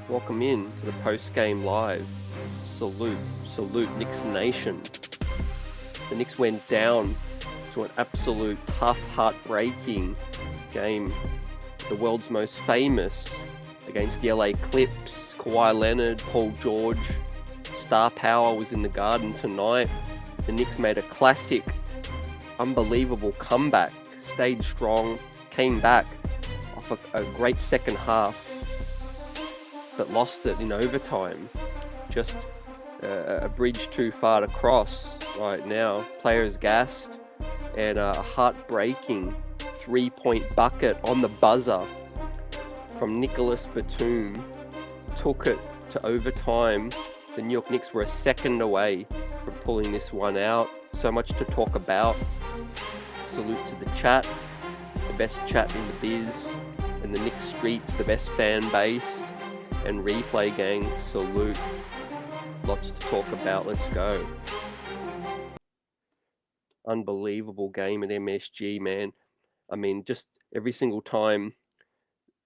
Welcome in to the post-game live. Salute, salute Knicks Nation. The Knicks went down to an absolute tough, heartbreaking game. The world's most famous against the LA Clips. Kawhi Leonard, Paul George, star power was in the Garden tonight. The Knicks made a classic, unbelievable comeback, stayed strong, came back off a great second half, but lost it in overtime. Just a bridge too far to cross right now. Players gassed, and a heartbreaking three-point bucket on the buzzer from Nicholas Batum took it to overtime. The New York Knicks were a second away from pulling this one out. So much to talk about. Salute to the chat, the best chat in the biz, and the Knicks streets, the best fan base, and replay gang, salute. Lots to talk about, let's go. Unbelievable game at MSG, man. I mean, just every single time,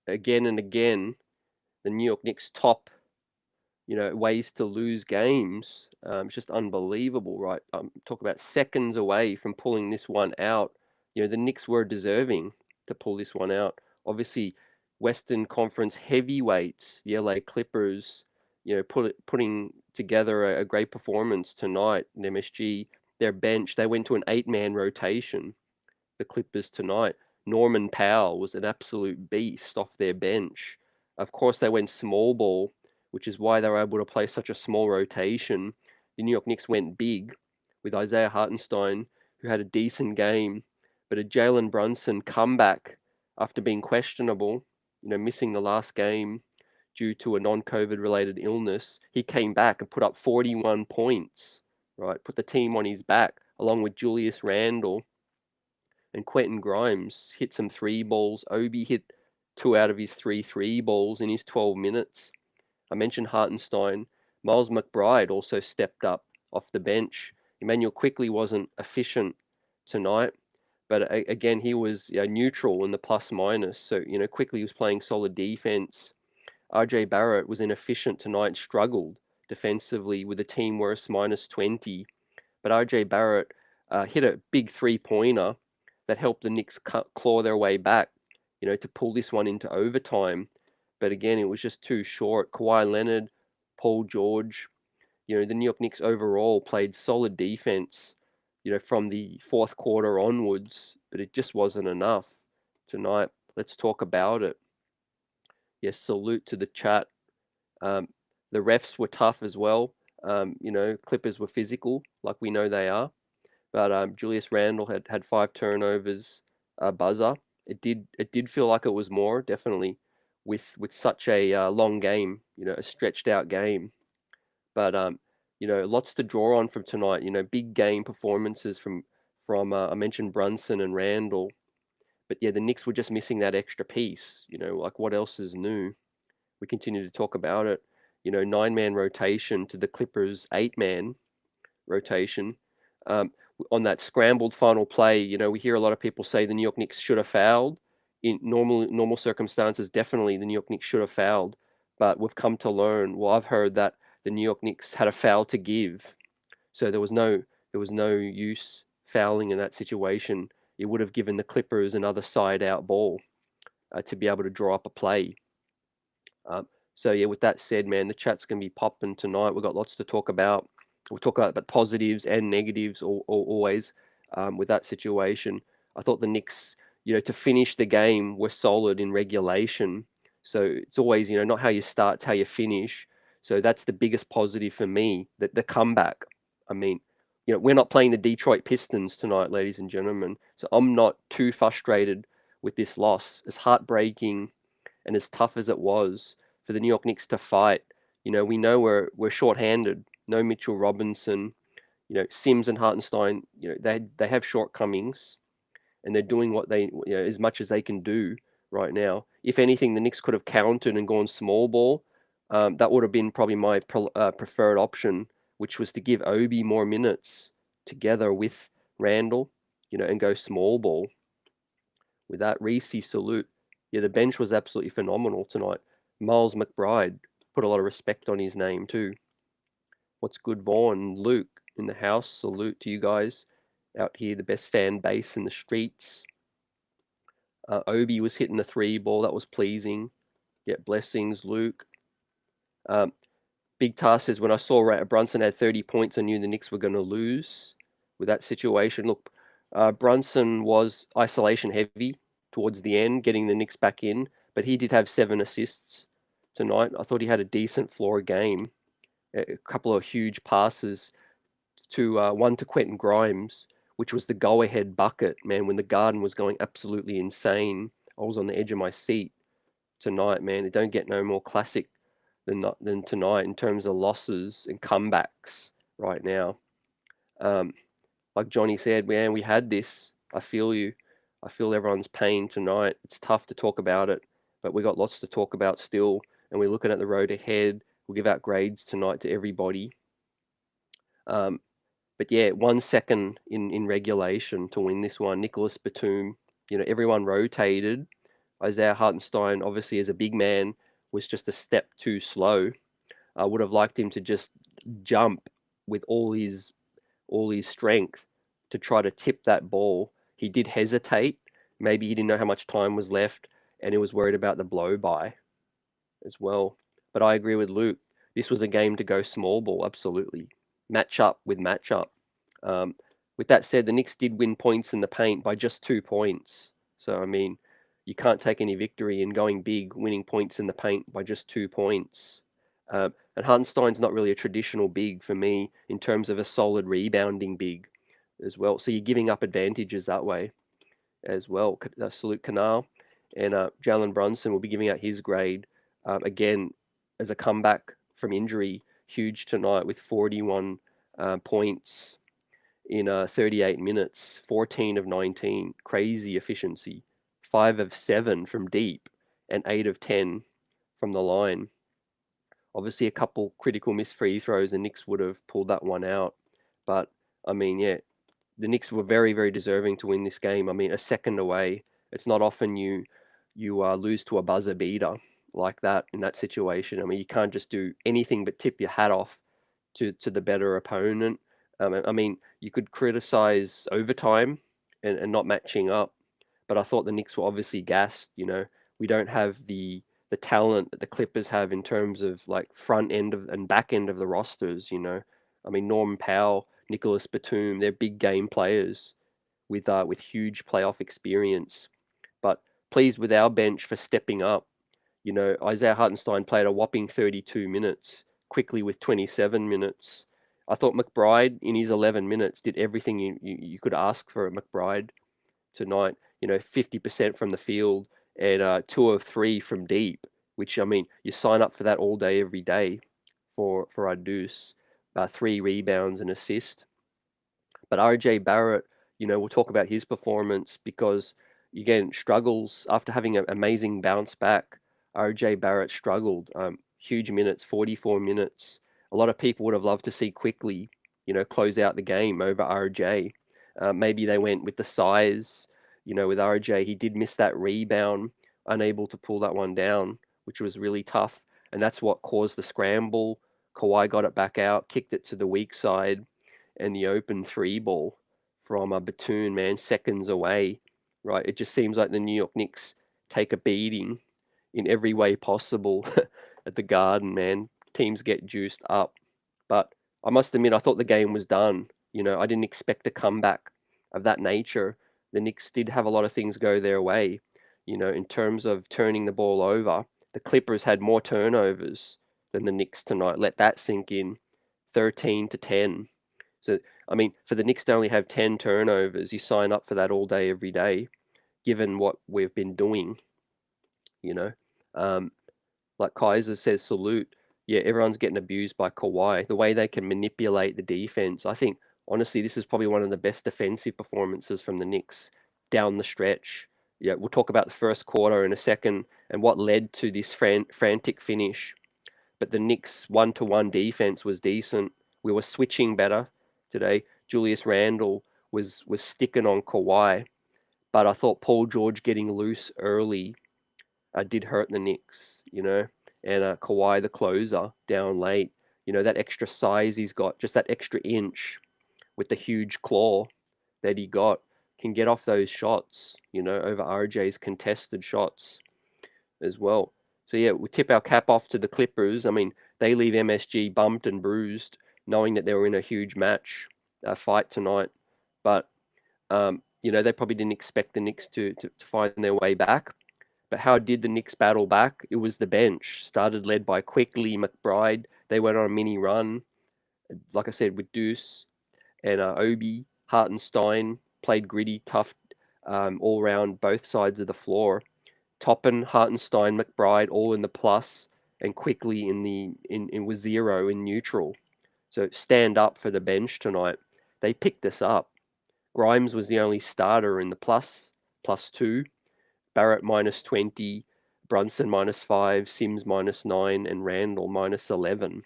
again and again, the New York Knicks top, ways to lose games. It's just unbelievable, right? Talk about seconds away from pulling this one out. The Knicks were deserving to pull this one out. Obviously, Western Conference heavyweights, the LA Clippers, putting together a great performance tonight in MSG. Their bench, they went to an 8-man rotation, the Clippers tonight. Norman Powell was an absolute beast off their bench. Of course, they went small ball, which is why they were able to play such a small rotation. The New York Knicks went big with Isaiah Hartenstein, who had a decent game, but a Jalen Brunson comeback after being questionable, missing the last game due to a non-COVID related illness. He came back and put up 41 points, right? Put the team on his back, along with Julius Randle and Quentin Grimes hit some 3 balls. Obi hit 2 out of his 3 balls in his 12 minutes. I mentioned Hartenstein. Miles McBride also stepped up off the bench. Emmanuel Quickley wasn't efficient tonight, but again, he was neutral in the plus minus. So, Quickley was playing solid defense. RJ Barrett was inefficient tonight, struggled defensively with a team worst minus 20. But RJ Barrett hit a big 3-pointer that helped the Knicks claw their way back, to pull this one into overtime. But again, it was just too short. Kawhi Leonard, Paul George, the New York Knicks overall played solid defense, from the fourth quarter onwards, but it just wasn't enough tonight. Let's talk about it. Yes, salute to the chat. The refs were tough as well. Clippers were physical, like we know they are. But Julius Randle had 5 turnovers, buzzer. It did feel like it was more, definitely, with such a long game, a stretched out game. But lots to draw on from tonight. Big game performances from I mentioned Brunson and Randle. But yeah, the Knicks were just missing that extra piece. Like what else is new? We continue to talk about it. 9-man rotation to the Clippers 8-man rotation. On that scrambled final play, we hear a lot of people say the New York Knicks should have fouled. In normal circumstances, definitely the New York Knicks should have fouled. But we've come to learn. Well, I've heard that the New York Knicks had a foul to give, so there was no use fouling in that situation. It would have given the Clippers another side-out ball to be able to draw up a play. So yeah, with that said, man, the chat's gonna be popping tonight. We've got lots to talk about. We'll talk about positives and negatives always with that situation. I thought the Knicks, to finish the game, were solid in regulation. So it's always, not how you start, it's how you finish. So that's the biggest positive for me, that the comeback. I mean, we're not playing the Detroit Pistons tonight, ladies and gentlemen. So I'm not too frustrated with this loss. As heartbreaking and as tough as it was for the New York Knicks to fight, we know we're shorthanded. No Mitchell Robinson, Sims and Hartenstein, they have shortcomings, and they're doing what they, as much as they can do right now. If anything, the Knicks could have countered and gone small ball. That would have been probably my preferred option, which was to give Obi more minutes together with Randle, and go small ball. With that, Reese, salute. Yeah, the bench was absolutely phenomenal tonight. Miles McBride, put a lot of respect on his name too. What's good, Vaughn? Luke in the house. Salute to you guys out here, the best fan base in the streets. Obi was hitting the 3 ball. That was pleasing. Yeah, blessings, Luke. Um, Big Task says, when I saw Brunson had 30 points, I knew the Knicks were going to lose with that situation. Look, Brunson was isolation heavy towards the end, getting the Knicks back in, but he did have 7 assists tonight. I thought he had a decent floor game. A couple of huge passes to one to Quentin Grimes, which was the go-ahead bucket, man, when the Garden was going absolutely insane. I was on the edge of my seat tonight, man. They don't get no more classic than tonight in terms of losses and comebacks right now. Like Johnny said, man, we had this. I feel you. I feel everyone's pain tonight. It's tough to talk about it, but we got lots to talk about still, and we're looking at the road ahead. We'll give out grades tonight to everybody. But yeah, 1 second in regulation to win this one. Nicholas Batum, everyone rotated. Isaiah Hartenstein, obviously as a big man, was just a step too slow. I would have liked him to just jump with all his strength to try to tip that ball. He did hesitate. Maybe he didn't know how much time was left, and he was worried about the blow by as well. But I agree with Luke. This was a game to go small ball, absolutely. Matchup with matchup. With that said, the Knicks did win points in the paint by just 2 points. So, I mean, you can't take any victory in going big, winning points in the paint by just 2 points. And Hartenstein's not really a traditional big for me in terms of a solid rebounding big as well. So you're giving up advantages that way as well. Salute Canal. And Jalen Brunson will be giving out his grade again as a comeback from injury. Huge tonight with 41 points in 38 minutes, 14 of 19. Crazy efficiency. 5 of 7 from deep and 8 of 10 from the line. Obviously, a couple critical missed free throws, and Knicks would have pulled that one out. But, I mean, yeah, the Knicks were very, very deserving to win this game. I mean, a second away. It's not often you lose to a buzzer beater like that in that situation. I mean, you can't just do anything but tip your hat off to the better opponent. I mean, you could criticize overtime and not matching up, but I thought the Knicks were obviously gassed. We don't have the talent that the Clippers have in terms of like front end of and back end of the rosters. I mean, Norman Powell, Nicholas Batum, they're big game players with huge playoff experience. But pleased with our bench for stepping up. Isaiah Hartenstein played a whopping 32 minutes, quickly with 27 minutes. I thought McBride in his 11 minutes did everything you could ask for at McBride tonight. 50% from the field and 2 of 3 from deep, which, I mean, you sign up for that all day, every day for Adus. 3 rebounds and assist. But RJ Barrett, we'll talk about his performance because, again, struggles after having an amazing bounce back. RJ Barrett struggled. Huge minutes, 44 minutes. A lot of people would have loved to see quickly, close out the game over RJ. Maybe they went with the size, with RJ. He did miss that rebound, unable to pull that one down, which was really tough. And that's what caused the scramble. Kawhi got it back out, kicked it to the weak side, and the open 3 ball from a Batum, man, seconds away, right? It just seems like the New York Knicks take a beating in every way possible at the Garden, man. Teams get juiced up. But I must admit, I thought the game was done. I didn't expect a comeback of that nature. The Knicks did have a lot of things go their way, in terms of turning the ball over. The Clippers had more turnovers than the Knicks tonight. Let that sink in. 13-10. So, I mean, for the Knicks to only have 10 turnovers, you sign up for that all day, every day, given what we've been doing, you know. Like Kaiser says, salute. Yeah, everyone's getting abused by Kawhi. The way they can manipulate the defense. I think, honestly, this is probably one of the best defensive performances from the Knicks down the stretch. Yeah, we'll talk about the first quarter in a second and what led to this frantic finish. But the Knicks' one-to-one defense was decent. We were switching better today. Julius Randle was sticking on Kawhi, but I thought Paul George getting loose early did hurt the Knicks, and Kawhi the closer down late. That extra size he's got, just that extra inch with the huge claw that he got, can get off those shots, over RJ's contested shots as well. So yeah, we tip our cap off to the Clippers. I mean, they leave MSG bumped and bruised, knowing that they were in a huge match fight tonight. But they probably didn't expect the Knicks to find their way back. But how did the Knicks battle back? It was the bench. Started led by Quickly, McBride. They went on a mini run, like I said, with Deuce and Obi. Hartenstein played gritty, tough, all around both sides of the floor. Toppin, Hartenstein, McBride, all in the plus, and Quickly in with zero in neutral. So stand up for the bench tonight. They picked us up. Grimes was the only starter in the +2. Barrett -20, Brunson -5, Sims -9, and Randle -11.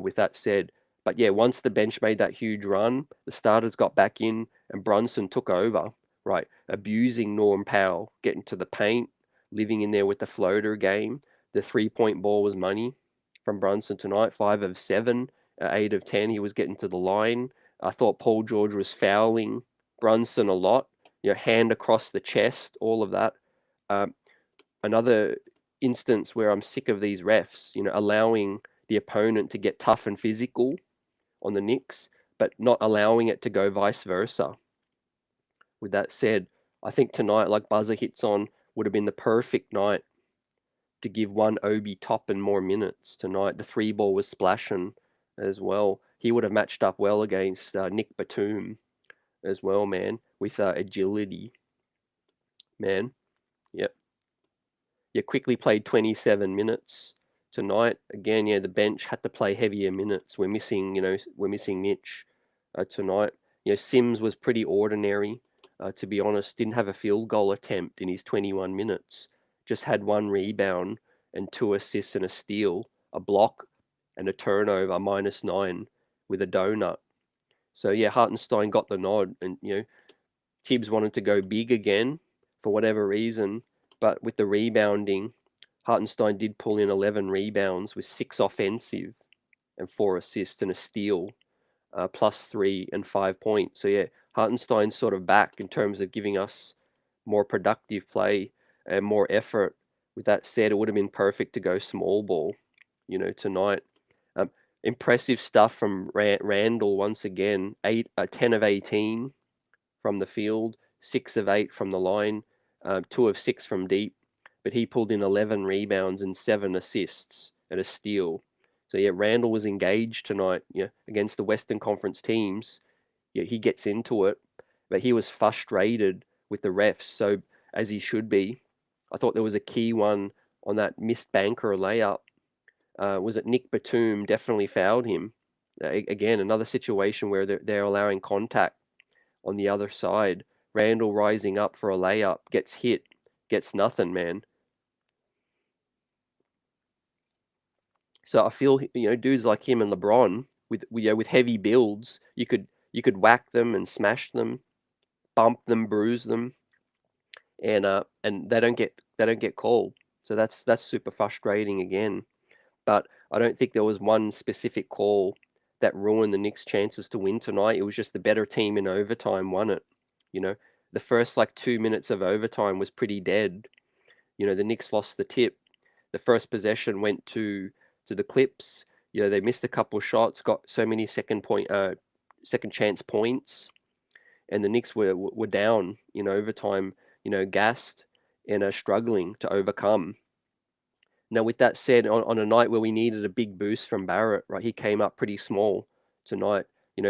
With that said, but yeah, once the bench made that huge run, the starters got back in, and Brunson took over, right? Abusing Norm Powell, getting to the paint, living in there with the floater game. The 3-point ball was money from Brunson tonight, 5 of 7, 8 of 10. He was getting to the line. I thought Paul George was fouling Brunson a lot, hand across the chest, all of that. Another instance where I'm sick of these refs, allowing the opponent to get tough and physical on the Knicks, but not allowing it to go vice versa. With that said, I think tonight, like buzzer hits on, would have been the perfect night to give one Obi Toppin more minutes tonight. The 3 ball was splashing as well. He would have matched up well against Nick Batum as well, man, with agility, man. Yep. Yeah, Quickly played 27 minutes tonight. Again, yeah, the bench had to play heavier minutes. We're missing Mitch tonight. Sims was pretty ordinary, to be honest. Didn't have a field goal attempt in his 21 minutes. Just had 1 rebound and 2 assists and a steal, a block, and a turnover, -9 with a donut. So yeah, Hartenstein got the nod, and Tibbs wanted to go big again for whatever reason, but with the rebounding, Hartenstein did pull in 11 rebounds with 6 offensive and 4 assists and a steal, +3 and 5 points. So yeah, Hartenstein's sort of back in terms of giving us more productive play and more effort. With that said, it would have been perfect to go small ball, tonight. Impressive stuff from Randle once again. 10 of 18 from the field, 6 of 8 from the line, 2 of 6 from deep. But he pulled in 11 rebounds and 7 assists and a steal. So yeah, Randle was engaged tonight. Against the Western Conference teams. Yeah, he gets into it, but he was frustrated with the refs. So as he should be. I thought there was a key one on that missed banker layup. Was it Nick Batum definitely fouled him? Again, another situation where they're allowing contact on the other side. Randle rising up for a layup, gets hit, gets nothing, man. So I feel, dudes like him and LeBron with heavy builds, you could whack them and smash them, bump them, bruise them, and they don't get called. So that's super frustrating again. But I don't think there was one specific call that ruined the Knicks' chances to win tonight. It was just the better team in overtime won it. The first 2 minutes of overtime was pretty dead. The Knicks lost the tip. The first possession went to the Clips. They missed a couple of shots, got so many second chance points, and the Knicks were down in overtime. Gassed and struggling to overcome. Now, with that said, on a night where we needed a big boost from Barrett, right, he came up pretty small tonight.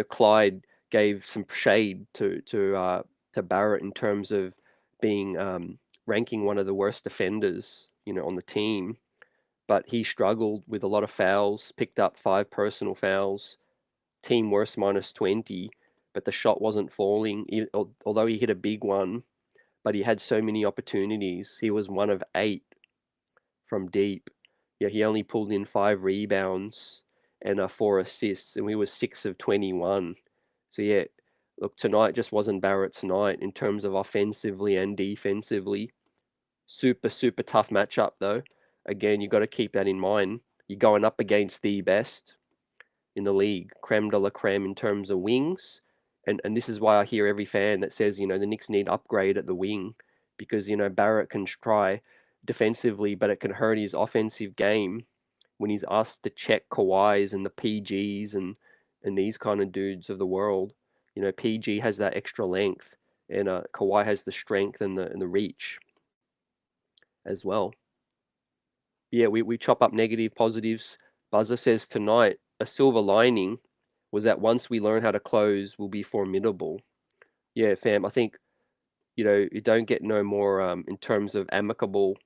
Clyde gave some shade to Barrett in terms of being ranking one of the worst defenders, on the team. But he struggled with a lot of fouls, picked up 5 personal fouls, team worst -20, but the shot wasn't falling, although he hit a big one, but he had so many opportunities. He was 1 of 8 from deep. Yeah, he only pulled in 5 rebounds and 4 assists, and we were 6 of 21. So yeah, look, tonight just wasn't Barrett's night in terms of offensively and defensively. Super, super tough matchup though. again, you got to keep that in mind. You're going up against the best in the league, creme de la creme in terms of wings. And this is why I hear every fan that says, the Knicks need upgrade at the wing because, Barrett can try defensively, but it can hurt his offensive game when he's asked to check Kawhis and the PGs and these kind of dudes of the world. PG has that extra length, and Kawhi has the strength and the reach as well. Yeah, we chop up negative positives. Buzzer says tonight a silver lining was that once we learn how to close, we'll be formidable. Yeah, fam. I think you don't get no more in terms of amicable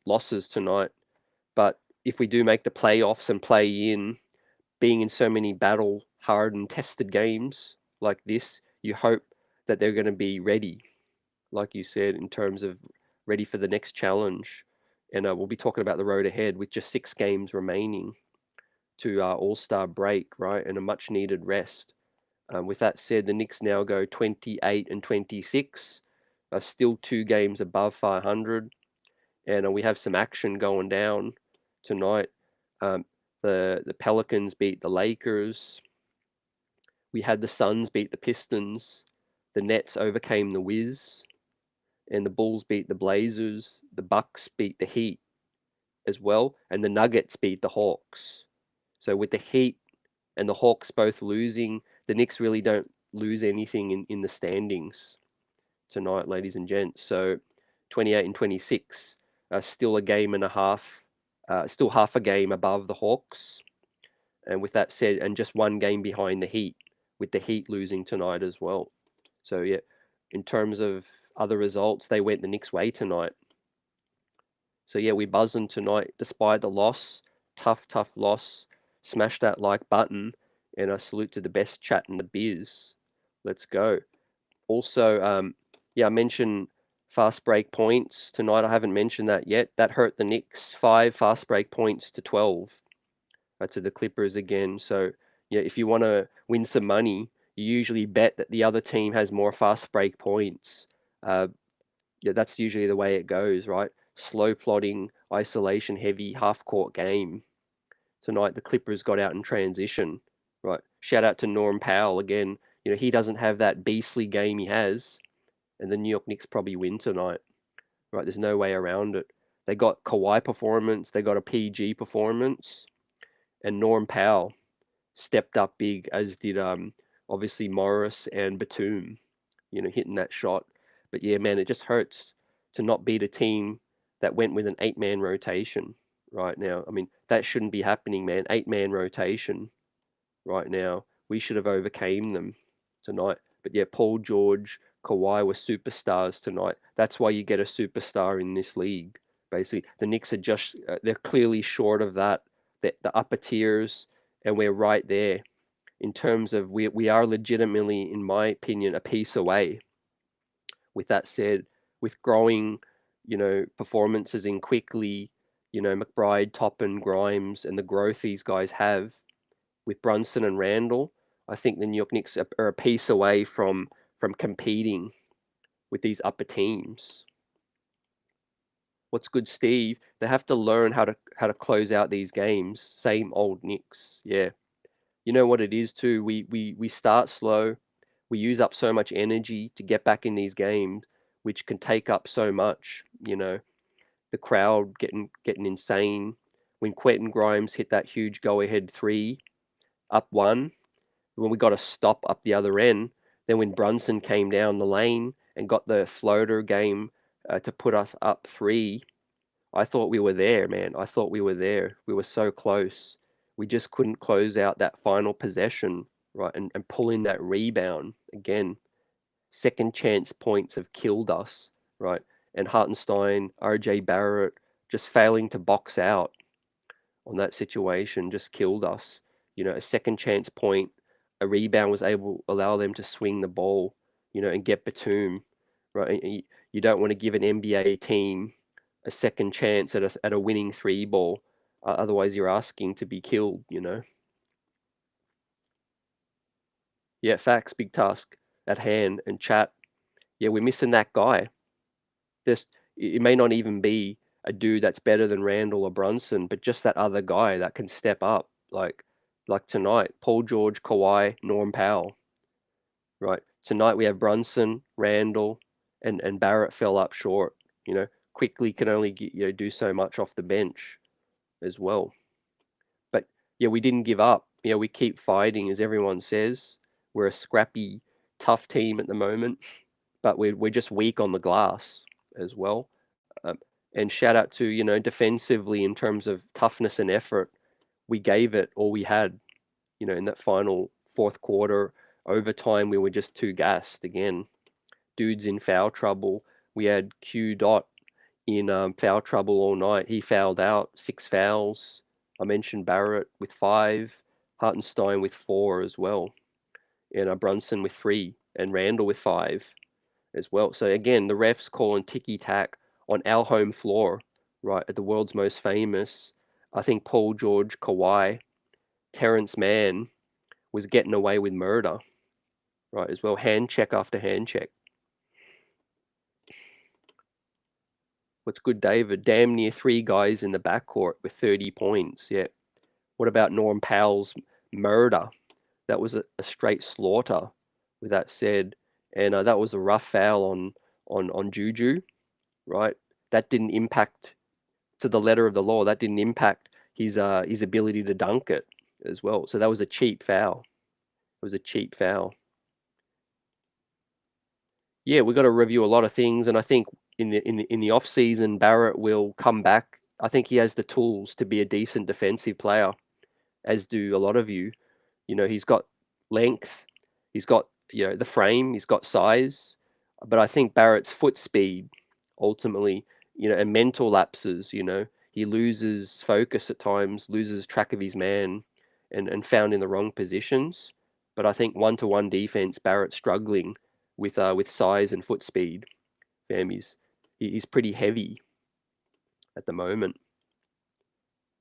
losses tonight. But if we do make the playoffs and play in, being in so many battle hardened, tested games like this, you hope that they're going to be ready, like you said, in terms of ready for the next challenge. And we'll be talking about the road ahead with just 6 games remaining to All-Star break, right, and a much-needed rest. With that said, the Knicks now go 28 and 26, still 2 games above 500, and we have some action going down tonight. Um, the Pelicans beat the Lakers. We had the Suns beat the Pistons. The Nets overcame the Wiz, and the Bulls beat the Blazers. The Bucks beat the Heat as well, and the Nuggets beat the Hawks. So with the Heat and the Hawks both losing, the Knicks really don't lose anything in the standings tonight, ladies and gents. So 28 and 26, still a game and a half, still half a game above the Hawks. And with that said, and just 1 game behind the Heat, with the Heat losing tonight as well. So yeah, in terms of other results, they went the Knicks' way tonight. So yeah, we buzzing tonight despite the loss. Tough loss. Smash that like button, and a salute to the best chat in the biz. Let's go. Also, yeah, I mentioned fast break points tonight. I haven't mentioned that yet. That hurt the Knicks. 5 fast break points to 12 to the Clippers again. So yeah, if you want to win some money, you usually bet that the other team has more fast break points. Yeah, that's usually the way it goes, right? Slow plotting, isolation heavy, half court game. Tonight the Clippers got out in transition, right? Shout out to Norm Powell again. He doesn't have that beastly game he has, and the New York Knicks probably win tonight, right? There's no way around it. They got Kawhi performance, they got a PG performance, and Norm Powell stepped up big, as did obviously Morris and Batum, hitting that shot. But yeah, man, it just hurts to not beat a team that went with an 8-man rotation right now. I mean, that shouldn't be happening, man. 8-man rotation right now. We should have overcame them tonight. But yeah, Paul George, Kawhi were superstars tonight. That's why you get a superstar in this league. Basically, the Knicks are just, they're clearly short of that, the upper tiers, and we're right there in terms of we are legitimately, in my opinion, a piece away. With that said, with growing, performances in quickly, McBride, Toppin, Grimes, and the growth these guys have with Brunson and Randle, I think the New York Knicks are a piece away from competing with these upper teams. What's good, Steve? They have to learn how to close out these games. Same old Knicks, yeah. You know what it is too. We start slow. We use up so much energy to get back in these games, which can take up so much. The crowd getting insane. When Quentin Grimes hit that huge go-ahead 3, up 1, when we got a stop up the other end, then when Brunson came down the lane and got the floater game to put us up 3, I thought we were there, man. I thought we were there. We were so close. We just couldn't close out that final possession, right? And pull in that rebound. Again, second chance points have killed us, right? And Hartenstein, RJ Barrett, just failing to box out on that situation just killed us. A second chance point, a rebound was able to allow them to swing the ball, and get Batum, right? And you don't want to give an NBA team a second chance at a winning 3 ball. Otherwise, you're asking to be killed. Yeah, facts, big task at hand. And chat, yeah, we're missing that guy. It may not even be a dude that's better than Randle or Brunson, but just that other guy that can step up. Like tonight, Paul George, Kawhi, Norm Powell. Right. Tonight we have Brunson, Randle, and Barrett fell up short. Quickly can only do so much off the bench as well. But yeah, we didn't give up. We keep fighting, as everyone says. We're a scrappy, tough team at the moment, but we're just weak on the glass as well. Um, and shout out to defensively in terms of toughness and effort, we gave it all we had. In that final fourth quarter, overtime, we were just too gassed again. Dude's in foul trouble. We had Q Dot in foul trouble all night. He fouled out 6 fouls. I mentioned Barrett with 5, Hartenstein with 4 as well, and Brunson with 3, and Randle with 5 as well. So again, the refs calling ticky tack on our home floor, right, at the world's most famous. I think Paul George, Kawhi, Terrence Mann was getting away with murder, right, as well. Hand check after hand check. What's good, David? Damn near 3 guys in the backcourt with 30 points. Yeah. What about Norm Powell's murder? That was a straight slaughter. With that said, and that was a rough foul on Juju, right? That didn't impact to the letter of the law. That didn't impact his ability to dunk it as well. So that was a cheap foul. It was a cheap foul. Yeah, we've got to review a lot of things, and I think in the off season, Barrett will come back. I think he has the tools to be a decent defensive player, as do a lot of you. He's got length, he's got the frame, he's got size, but I think Barrett's foot speed ultimately, and mental lapses. He loses focus at times, loses track of his man, and found in the wrong positions. But I think 1-to-1 defense, Barrett's struggling with size and foot speed. He's pretty heavy at the moment.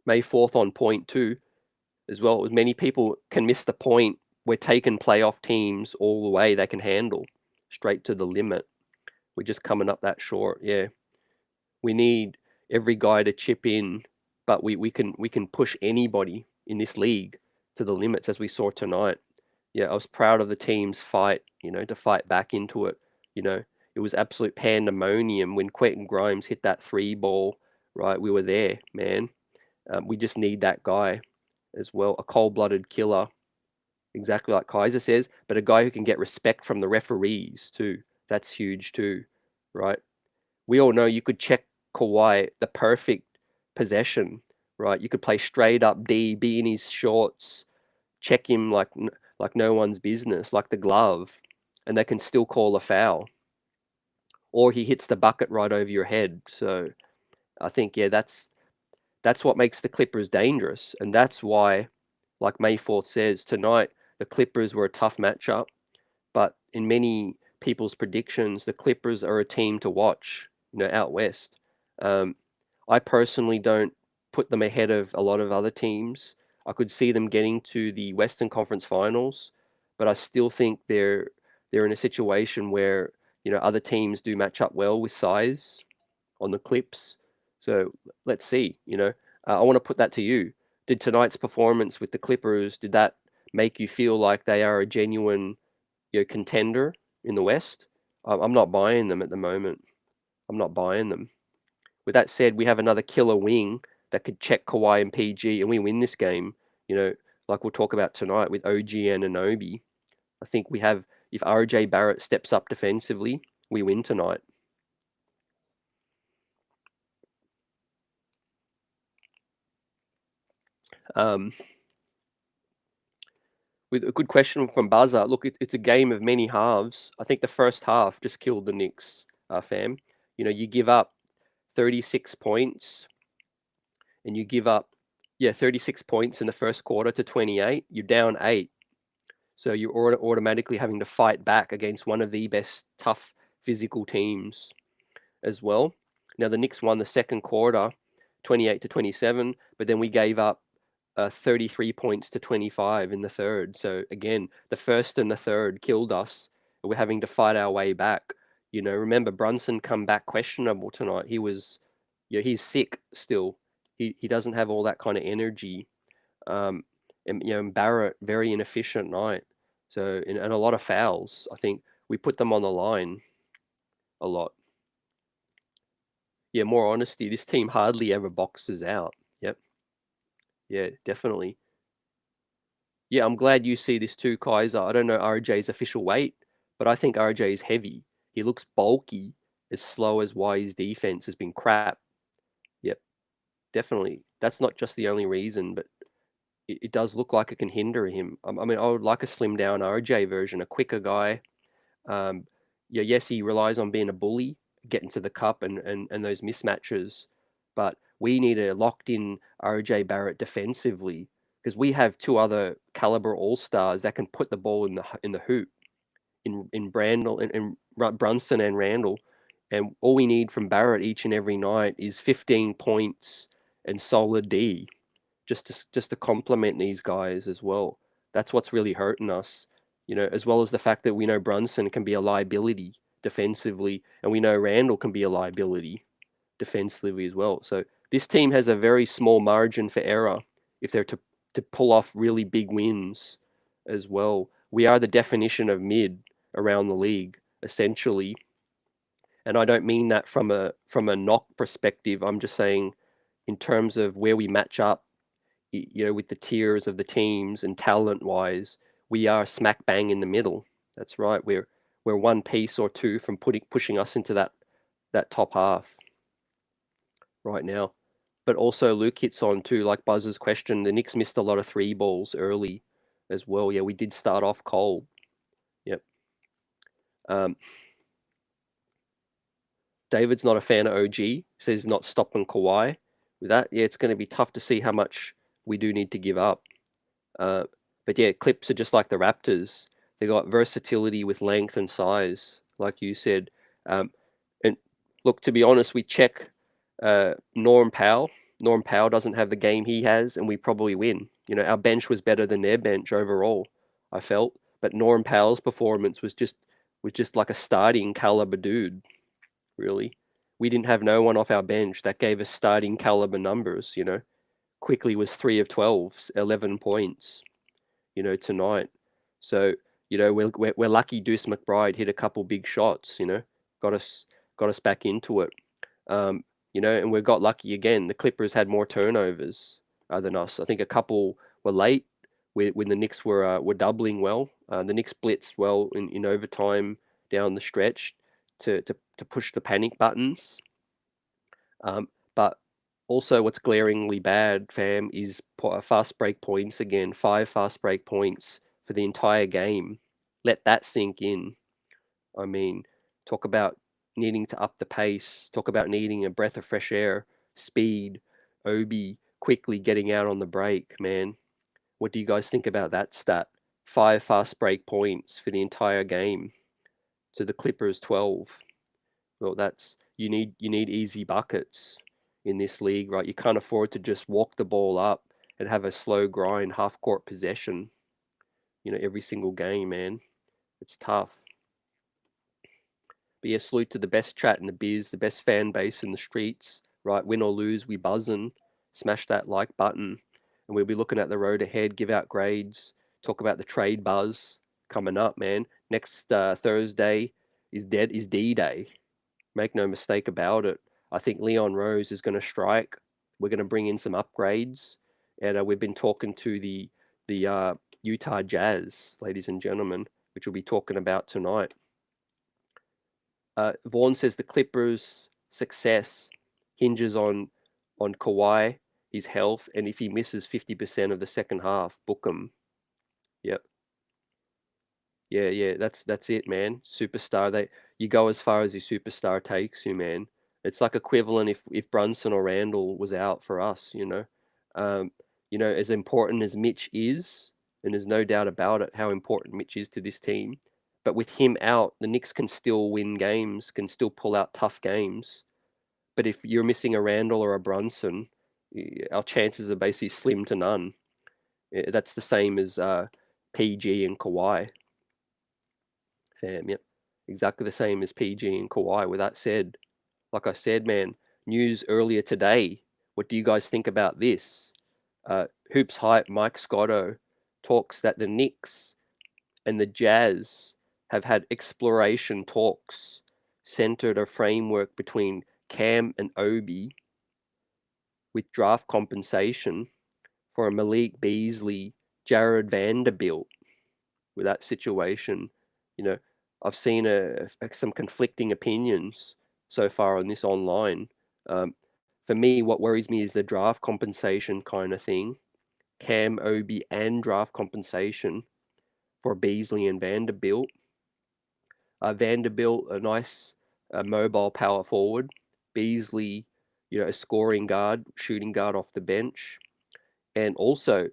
May 4th on point too, as well. As many people can miss the point. We're taking playoff teams all the way they can handle, straight to the limit. We're just coming up that short. Yeah, we need every guy to chip in, but we can push anybody in this league to the limits, as we saw tonight. Yeah, I was proud of the team's fight. To fight back into it. It was absolute pandemonium when Quentin Grimes hit that 3 ball. Right, we were there, man. We just need that guy as well, a cold-blooded killer, exactly like Kaiser says, but a guy who can get respect from the referees too. That's huge too, right? We all know you could check Kawhi the perfect possession, right? You could play straight up D, be in his shorts, check him like no one's business, like the glove, and they can still call a foul. Or he hits the bucket right over your head. So I think, yeah, that's what makes the Clippers dangerous. And that's why, like May 4th says, tonight the Clippers were a tough matchup. But in many people's predictions, the Clippers are a team to watch, out west. I personally don't put them ahead of a lot of other teams. I could see them getting to the Western Conference Finals, but I still think they're in a situation where other teams do match up well with size on the Clips. So let's see. I want to put that to you. Did tonight's performance with the Clippers, did that make you feel like they are a genuine contender in the West? I'm not buying them at the moment. I'm not buying them. With that said, we have another killer wing that could check Kawhi and PG, and we win this game. Like we'll talk about tonight with OG and Anunoby. I think we have, if RJ Barrett steps up defensively, we win tonight. With a good question from Buzzer. Look, it's a game of many halves. I think the first half just killed the Knicks, fam. You give up 36 points, and you give up, 36 points in the first quarter to 28. You're down 8. So you're automatically having to fight back against one of the best tough physical teams as well. Now, the Knicks won the second quarter, 28-27, but then we gave up 33 points to 25 in the third. So again, the first and the third killed us. We're having to fight our way back. Remember Brunson come back questionable tonight. He was Yeah, he's sick still. He doesn't have all that kind of energy. Um, and and Barrett very inefficient night. So and a lot of fouls. I think we put them on the line a lot. Yeah, more honesty. This team hardly ever boxes out. Yep. Yeah, definitely. Yeah, I'm glad you see this too, Kaiser. I don't know RJ's official weight, but I think RJ is heavy. He looks bulky, as slow as why his defense has been crap. Yep, definitely. That's not just the only reason, but it does look like it can hinder him. I mean, I would like a slim down RJ version, a quicker guy. Um, yeah, yes, he relies on being a bully, getting to the cup and those mismatches, but we need a locked in RJ Barrett defensively because we have two other caliber all stars that can put the ball in the hoop in Brandle and Brunson and Randle, and all we need from Barrett each and every night is 15 points and solid D just to complement these guys as well. That's what's really hurting us, as well as the fact that we know Brunson can be a liability defensively, and we know Randle can be a liability defensively as well. So this team has a very small margin for error if they're to pull off really big wins as well. We are the definition of mid around the league, essentially. And I don't mean that from a knock perspective. I'm just saying in terms of where we match up with the tiers of the teams and talent wise, we are smack bang in the middle. That's right. We're one piece or two from pushing us into that top half right now. But also Luke hits on too, like Buzz's question, the Knicks missed a lot of three balls early as well. Yeah, we did start off cold. Yep. Um, David's not a fan of OG, says not stopping Kawhi. With that, yeah, it's going to be tough to see how much we do need to give up. Uh, but yeah, Clips are just like the Raptors. They got versatility with length and size, like you said. And look, to be honest, we check Norm Powell. Norm Powell doesn't have the game he has, and we probably win. Our bench was better than their bench overall, I felt. But Norm Powell's performance was just like a starting caliber dude, really. We didn't have no one off our bench that gave us starting caliber numbers. Quickly was 3 of 12, 11 points tonight. So, we're lucky Deuce McBride hit a couple big shots, got us got us back into it. Um, and we got lucky again. The Clippers had more turnovers than us. I think a couple were late when the Knicks were doubling well. The Knicks blitzed well in overtime down the stretch to push the panic buttons. But also, what's glaringly bad, fam, is fast break points again. 5 fast break points for the entire game. Let that sink in. I mean, talk about needing to up the pace. Talk about needing a breath of fresh air, speed, Obi quickly getting out on the break, man. What do you guys think about that stat? 5 fast break points for the entire game to the Clippers 12. Well, that's you need easy buckets in this league, right? You can't afford to just walk the ball up and have a slow grind half court possession, every single game, man. It's tough. But yeah, salute to the best chat in the biz, the best fan base in the streets, right? Win or lose, we buzzing. Smash that like button. And we'll be looking at the road ahead, give out grades, talk about the trade buzz coming up, man. Next Thursday is D-Day. Make no mistake about it. I think Leon Rose is going to strike. We're going to bring in some upgrades, and we've been talking to the Utah Jazz, ladies and gentlemen, which we'll be talking about tonight. Vaughn says the Clippers' success hinges on Kawhi, his health, and if he misses 50% of the second half, book him. Yep. Yeah, that's it, man. Superstar. You go as far as your superstar takes you, man. It's like equivalent if Brunson or Randle was out for us. Um, as important as Mitch is, and there's no doubt about it how important Mitch is to this team. But with him out, the Knicks can still win games, can still pull out tough games. But if you're missing a Randle or a Brunson, our chances are basically slim to none. That's the same as PG and Kawhi. Fam, yep. Exactly the same as PG and Kawhi. With that said, like I said, man, news earlier today. What do you guys think about this? Hoops hype Mike Scotto talks that the Knicks and the Jazz have had exploration talks centered a framework between Cam and Obi with draft compensation for a Malik Beasley, Jared Vanderbilt. With that situation, you know, I've seen some conflicting opinions so far on this online. For me, what worries me is the draft compensation kind of thing. Cam, Obi, and draft compensation for Beasley and Vanderbilt. Vanderbilt, a nice mobile power forward. Beasley, a scoring guard, shooting guard off the bench. And also,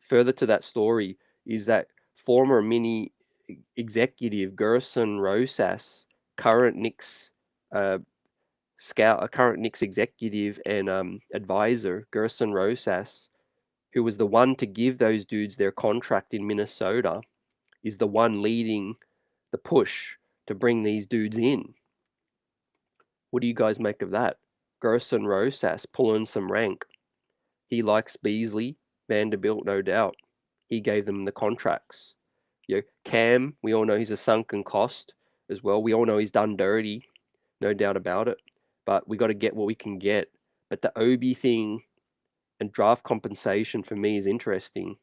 further to that story is that former mini executive Gerson Rosas, current Knicks current Knicks executive and advisor Gerson Rosas, who was the one to give those dudes their contract in Minnesota, is the one leading the push to bring these dudes in. What do you guys make of that? Gerson Rosas pulling some rank. He likes Beasley, Vanderbilt, no doubt. He gave them the contracts. Cam, we all know he's a sunken cost as well. We all know he's done dirty, no doubt about it. But we got to get what we can get. But the Obi thing and draft compensation for me is interesting.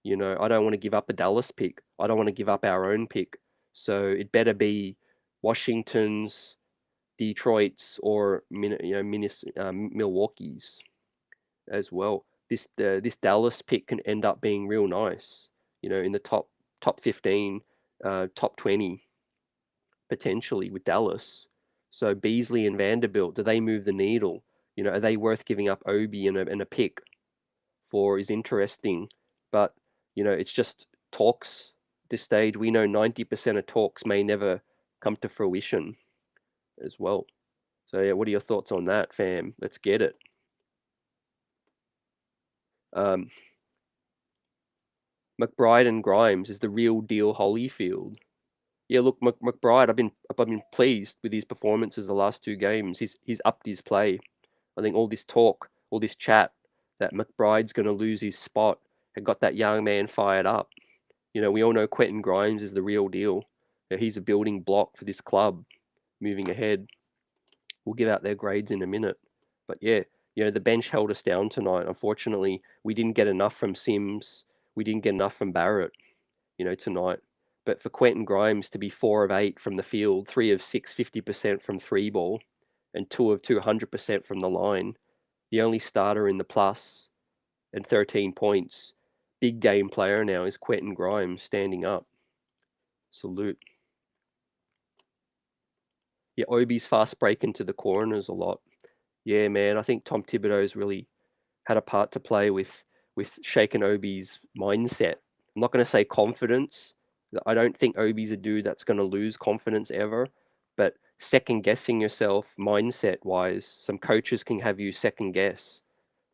I don't want to give up the Dallas pick. I don't want to give up our own pick. So it better be Washington's, Detroit's, or Milwaukee's as well. This Dallas pick can end up being real nice. In the top 15, top 20 potentially with Dallas. So Beasley and Vanderbilt, do they move the needle? Are they worth giving up Obi and a pick for? Is interesting, but it's just talks. This stage, we know 90% of talks may never come to fruition as well. So yeah, what are your thoughts on that, fam? Let's get it. McBride and Grimes is the real deal Holyfield. Yeah, look, McBride, I've been pleased with his performances the last two games. He's upped his play. I think all this talk, all this chat that McBride's going to lose his spot had got that young man fired up. We all know Quentin Grimes is the real deal. He's a building block for this club moving ahead. We'll give out their grades in a minute. But yeah, the bench held us down tonight. Unfortunately, we didn't get enough from Sims. We didn't get enough from Barrett, tonight. But for Quentin Grimes to be 4 of 8 from the field, 3 of 6, 50% from three ball, and 2 of 2, 100% from the line, the only starter in the plus, and 13 points. Big game player now is Quentin Grimes standing up. Salute. Yeah, Obi's fast break into the corners a lot. Yeah, man, I think Tom Thibodeau's really had a part to play with shaking Obi's mindset. I'm not going to say confidence. I don't think Obi's a dude that's going to lose confidence ever, but second guessing yourself mindset wise, some coaches can have you second guess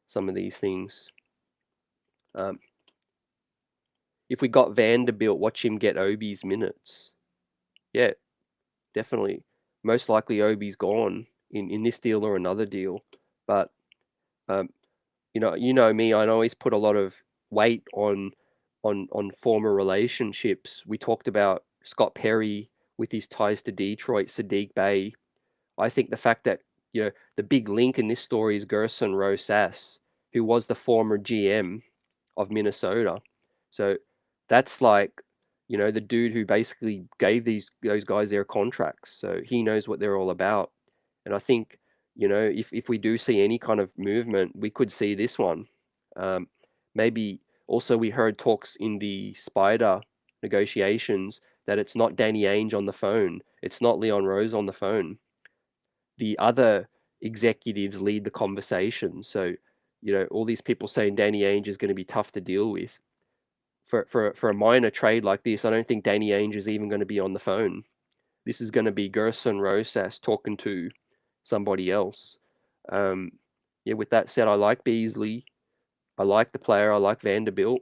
some of these things. If we got Vanderbilt, watch him get Obi's minutes. Yeah, definitely. Most likely Obi's gone in this deal or another deal. But you know me, I always put a lot of weight on former relationships. We talked about Scott Perry with his ties to Detroit, Sadiq Bey. I think the fact that the big link in this story is Gerson Rosas, who was the former GM of Minnesota. So that's like the dude who basically gave those guys their contracts. So he knows what they're all about. And I think if we do see any kind of movement, we could see this one. Maybe also we heard talks in the Spider negotiations that it's not Danny Ainge on the phone. It's not Leon Rose on the phone. The other executives lead the conversation. So, all these people saying Danny Ainge is going to be tough to deal with. For a minor trade like this, I don't think Danny Ainge is even going to be on the phone. This is going to be Gerson Rosas talking to somebody else. Yeah, with that said, I like Beasley. I like the player. I like Vanderbilt.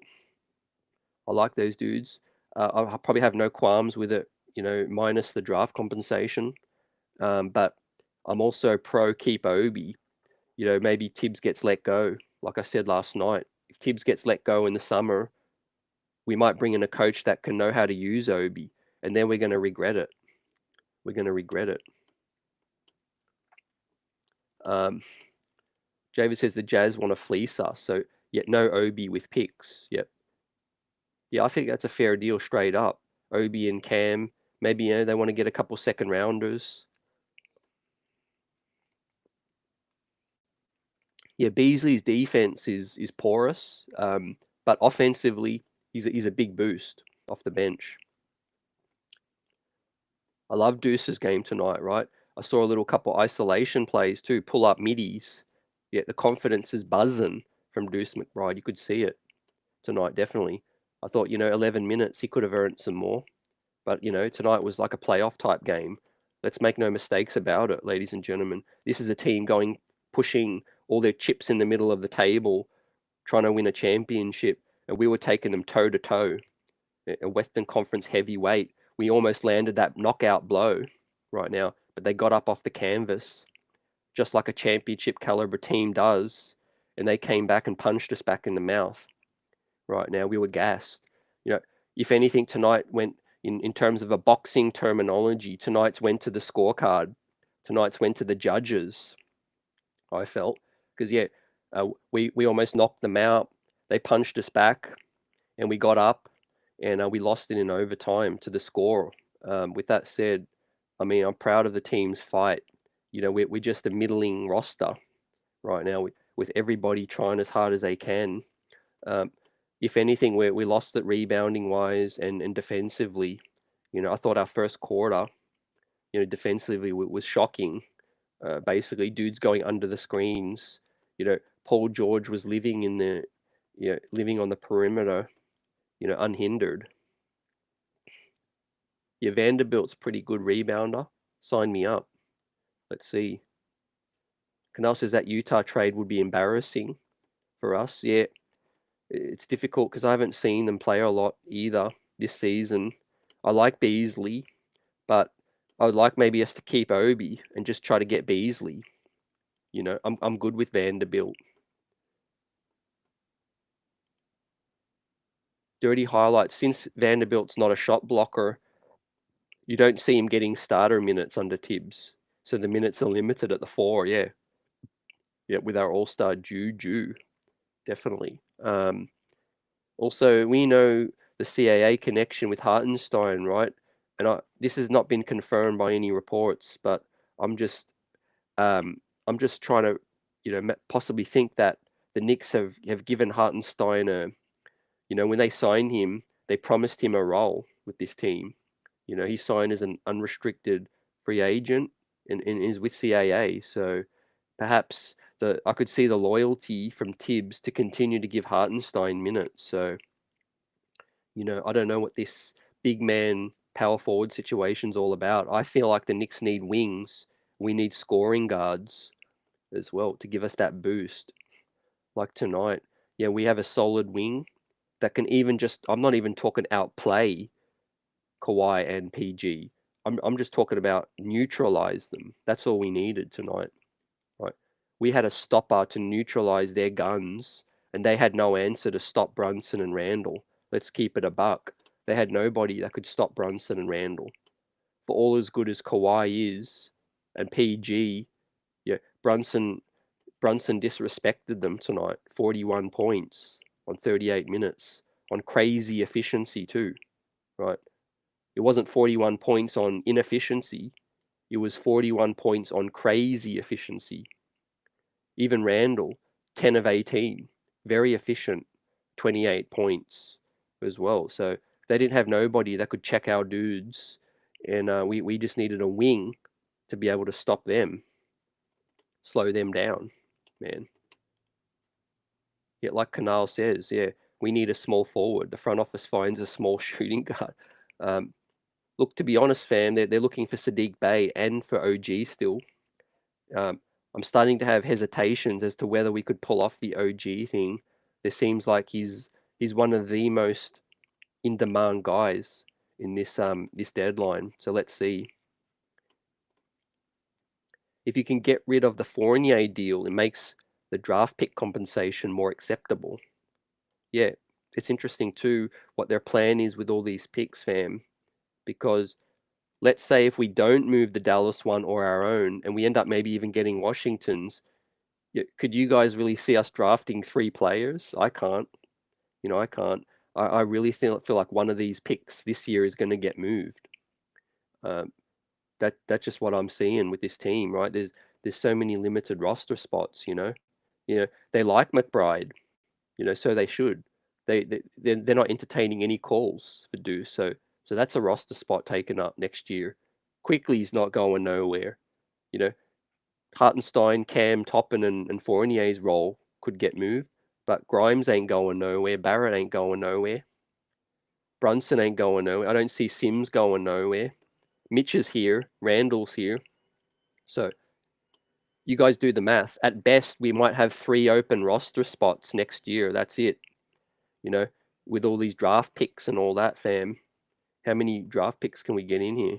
I like those dudes. I probably have no qualms with it, minus the draft compensation. But I'm also pro keep Obi. Maybe Tibbs gets let go. Like I said last night, if Tibbs gets let go in the summer, we might bring in a coach that can know how to use Obi, and then we're going to regret it. We're going to regret it. David says the Jazz want to fleece us, so yet no Obi with picks. Yep. Yeah, I think that's a fair deal straight up. Obi and Cam, maybe they want to get a couple second rounders. Yeah, Beasley's defense is porous, but offensively he's a big boost off the bench. I love Deuce's game tonight, right? I saw a little couple isolation plays too, pull up middies. Yeah, the confidence is buzzing from Deuce McBride. You could see it tonight, definitely. I thought, 11 minutes, he could have earned some more. But, tonight was like a playoff type game. Let's make no mistakes about it, ladies and gentlemen. This is a team pushing all their chips in the middle of the table, trying to win a championship. And we were taking them toe to toe. A Western Conference heavyweight. We almost landed that knockout blow right now, but they got up off the canvas just like a championship caliber team does, and they came back and punched us back in the mouth. Right now, we were gassed. If anything, tonight went in terms of a boxing terminology. Tonight's went to the scorecard. Tonight's went to the judges. I felt because we almost knocked them out. They punched us back, and we got up, and we lost it in overtime to the score. With that said, I mean, I'm proud of the team's fight. We're just a middling roster right now with everybody trying as hard as they can. If anything, we lost it rebounding wise and defensively. I thought our first quarter, defensively was shocking. Basically, dudes going under the screens. Paul George was living living on the perimeter, unhindered. Yeah, Vanderbilt's pretty good rebounder. Sign me up. Let's see. Canal says that Utah trade would be embarrassing for us. Yeah, it's difficult because I haven't seen them play a lot either this season. I like Beasley, but I would like maybe us to keep Obi and just try to get Beasley. I'm good with Vanderbilt. Dirty highlights. Since Vanderbilt's not a shot blocker, you don't see him getting starter minutes under Tibbs. So the minutes are limited at the 4, yeah. Yeah, with our all-star Juju, definitely. Also, we know the CAA connection with Hartenstein, right? And this has not been confirmed by any reports, but I'm just trying to, possibly think that the Knicks have given Hartenstein when they signed him, they promised him a role with this team. He signed as an unrestricted free agent and is with CAA. So perhaps I could see the loyalty from Tibbs to continue to give Hartenstein minutes. So, I don't know what this big man power forward situation's all about. I feel like the Knicks need wings. We need scoring guards as well to give us that boost. Like tonight, yeah, we have a solid wing that can I'm not even talking outplay Kawhi and PG. I'm just talking about neutralize them. That's all we needed tonight. Right. We had a stopper to neutralize their guns, and they had no answer to stop Brunson and Randle. Let's keep it a buck. They had nobody that could stop Brunson and Randle. For all as good as Kawhi is, and PG, yeah, Brunson disrespected them tonight. 41 points on 38 minutes on crazy efficiency too, right? It wasn't 41 points on inefficiency. It was 41 points on crazy efficiency. Even Randle, 10 of 18, very efficient, 28 points as well. So they didn't have nobody that could check our dudes, and we just needed a wing to be able to stop them, slow them down, man. Yeah, like Canal says, yeah, we need a small forward. The front office finds a small shooting guard. Look, to be honest, fam, they're looking for Sadiq Bey and for OG still. I'm starting to have hesitations as to whether we could pull off the OG thing. It seems like he's one of the most in demand guys in this deadline. So let's see. if you can get rid of the Fournier deal, it makes the draft pick compensation more acceptable. Yeah, it's interesting too what their plan is with all these picks, fam, because let's say if we don't move the Dallas one or our own, and we end up maybe even getting Washington's, could you guys really see us drafting 3 players? I can't. I can't. I really feel like one of these picks this year is going to get moved. Um, that's just what I'm seeing with this team, right? There's so many limited roster spots. They like McBride, so they should. They're not entertaining any calls for Deuce, so that's a roster spot taken up next year. Quickly's not going nowhere. You know, Hartenstein, Cam, Toppin, and Fournier's role could get moved, but Grimes ain't going nowhere. Barrett ain't going nowhere. Brunson ain't going nowhere. I don't see Sims going nowhere. Mitch is here. Randle's here. So you guys do the math. At best, we might have 3 open roster spots next year. That's it. You know, with all these draft picks and all that, fam. How many draft picks can we get in here?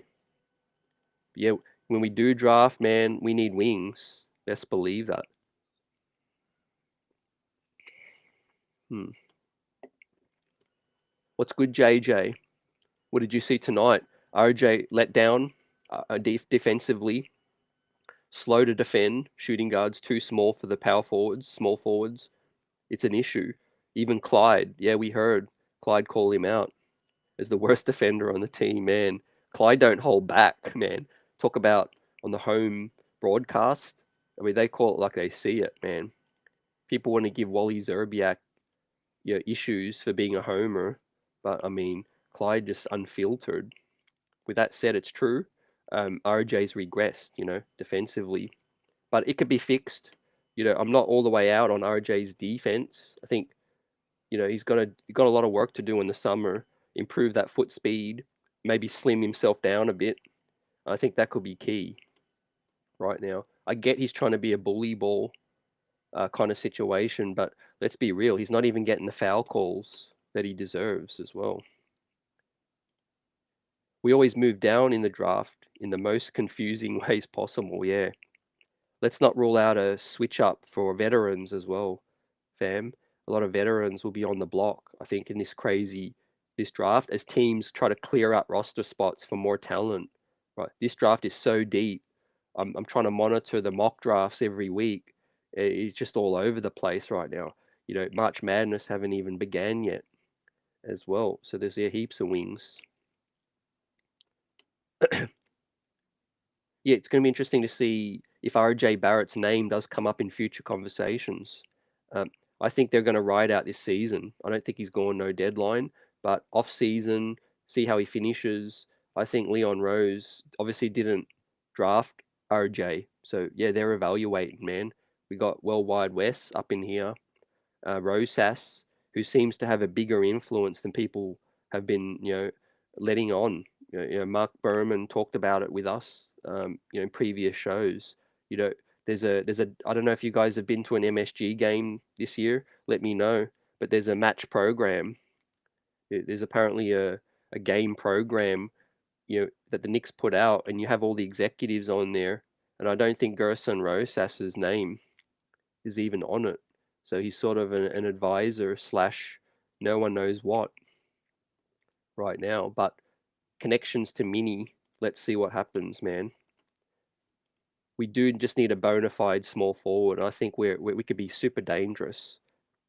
Yeah, when we do draft, man, we need wings. Best believe that. Hmm. What's good, JJ? What did you see tonight? RJ let down defensively, slow to defend, shooting guards too small for the power forwards, small forwards. It's an issue. Even Clyde, yeah, we heard Clyde call him out as the worst defender on the team, man. Clyde don't hold back, man. Talk about on the home broadcast. I mean, they call it like they see it, man. People want to give Wally Zerbiak issues for being a homer, but I mean, Clyde just unfiltered. With that said, it's true. RJ's regressed, defensively, but it could be fixed. I'm not all the way out on RJ's defense. I think he's got a lot of work to do in the summer. Improve that foot speed, maybe slim himself down a bit. I think that could be key right now. I get he's trying to be a bully ball kind of situation, but let's be real, he's not even getting the foul calls that he deserves as well. We always move down in the draft in the most confusing ways possible, yeah. Let's not rule out a switch up for veterans as well, fam. A lot of veterans will be on the block, I think, in this draft as teams try to clear out roster spots for more talent. Right. This draft is so deep. I'm trying to monitor the mock drafts every week. It's just all over the place right now. March Madness haven't even began yet as well. So there's heaps of wings. Yeah, it's going to be interesting to see if RJ Barrett's name does come up in future conversations. Um, I think they're going to ride out this season. I don't think he's going no deadline, but off season, see how he finishes. I think Leon Rose obviously didn't draft RJ, so yeah, they're evaluating, man. We got Worldwide West up in here, Rosas, who seems to have a bigger influence than people have been, letting on. Mark Berman talked about it with us, in previous shows. You know, there's a. I don't know if you guys have been to an MSG game this year. Let me know. But there's a match program. There's apparently a game program, that the Knicks put out, and you have all the executives on there. And I don't think Gerson Rosas's name is even on it. So he's sort of an advisor slash no one knows what right now. But connections to Mini, let's see what happens, man. We do just need a bona fide small forward. I think we could be super dangerous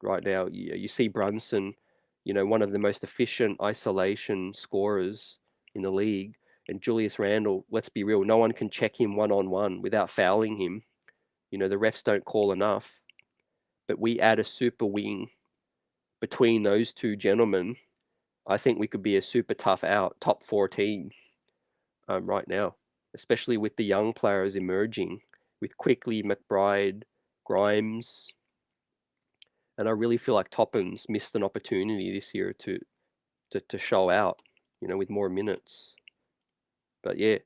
right now. You see Brunson, one of the most efficient isolation scorers in the league. And Julius Randle, let's be real, no one can check him one-on-one without fouling him. The refs don't call enough. But we add a super wing between those two gentlemen. I think we could be a super tough out, top 14 right now, especially with the young players emerging, with Quickly, McBride, Grimes. And I really feel like Toppin's missed an opportunity this year to show out, with more minutes. But yeah,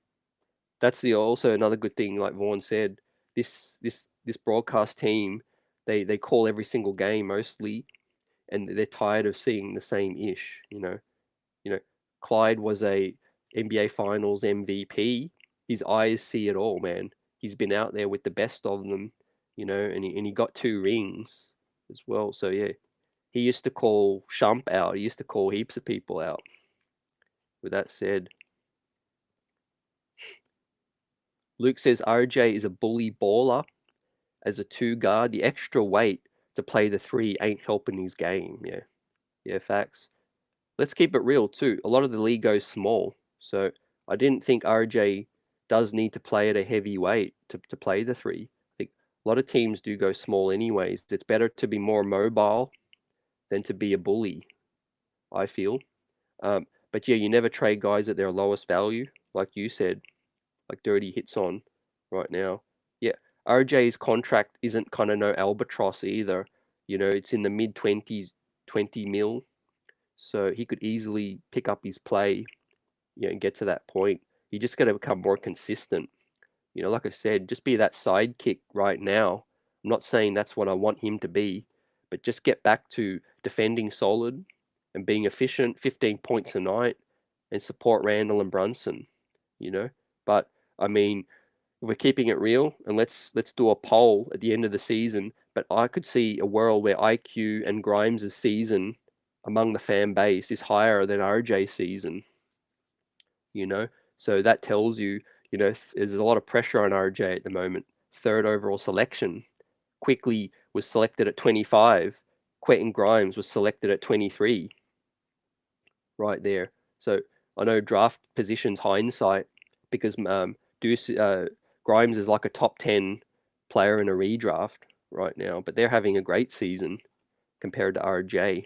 that's also another good thing, like Vaughn said. This broadcast team, they call every single game mostly, and they're tired of seeing the same ish. Clyde was a NBA Finals MVP. His eyes see it all, man. he's been out there with the best of them, and he got 2 rings as well. So yeah, he used to call Shump out. He used to call heaps of people out. With that said, Luke says RJ is a bully baller as a 2 guard. The extra weight to play the 3 ain't helping his game. Yeah, facts. Let's keep it real too. A lot of the league goes small, so I didn't think RJ does need to play at a heavy weight to play the 3. I think a lot of teams do go small anyways. It's better to be more mobile than to be a bully, I feel. But yeah, you never trade guys at their lowest value, like you said, like Dirty hits on right now. Yeah, RJ's contract isn't kind of no albatross either. It's in the mid 20s, 20 mil. So he could easily pick up his play, and get to that point. You just got to become more consistent. Like I said, just be that sidekick right now. I'm not saying that's what I want him to be, but just get back to defending solid and being efficient, 15 points a night, and support Randle and Brunson, you know. But I mean, if we're keeping it real, and let's do a poll at the end of the season. But I could see a world where IQ and Grimes' season among the fan base is higher than RJ's season, you know. So that tells you, there's a lot of pressure on RJ at the moment. Third overall selection. Quickly was selected at 25. Quentin Grimes was selected at 23. Right there. So I know draft positions hindsight because Grimes is like a top 10 player in a redraft right now, but they're having a great season compared to RJ.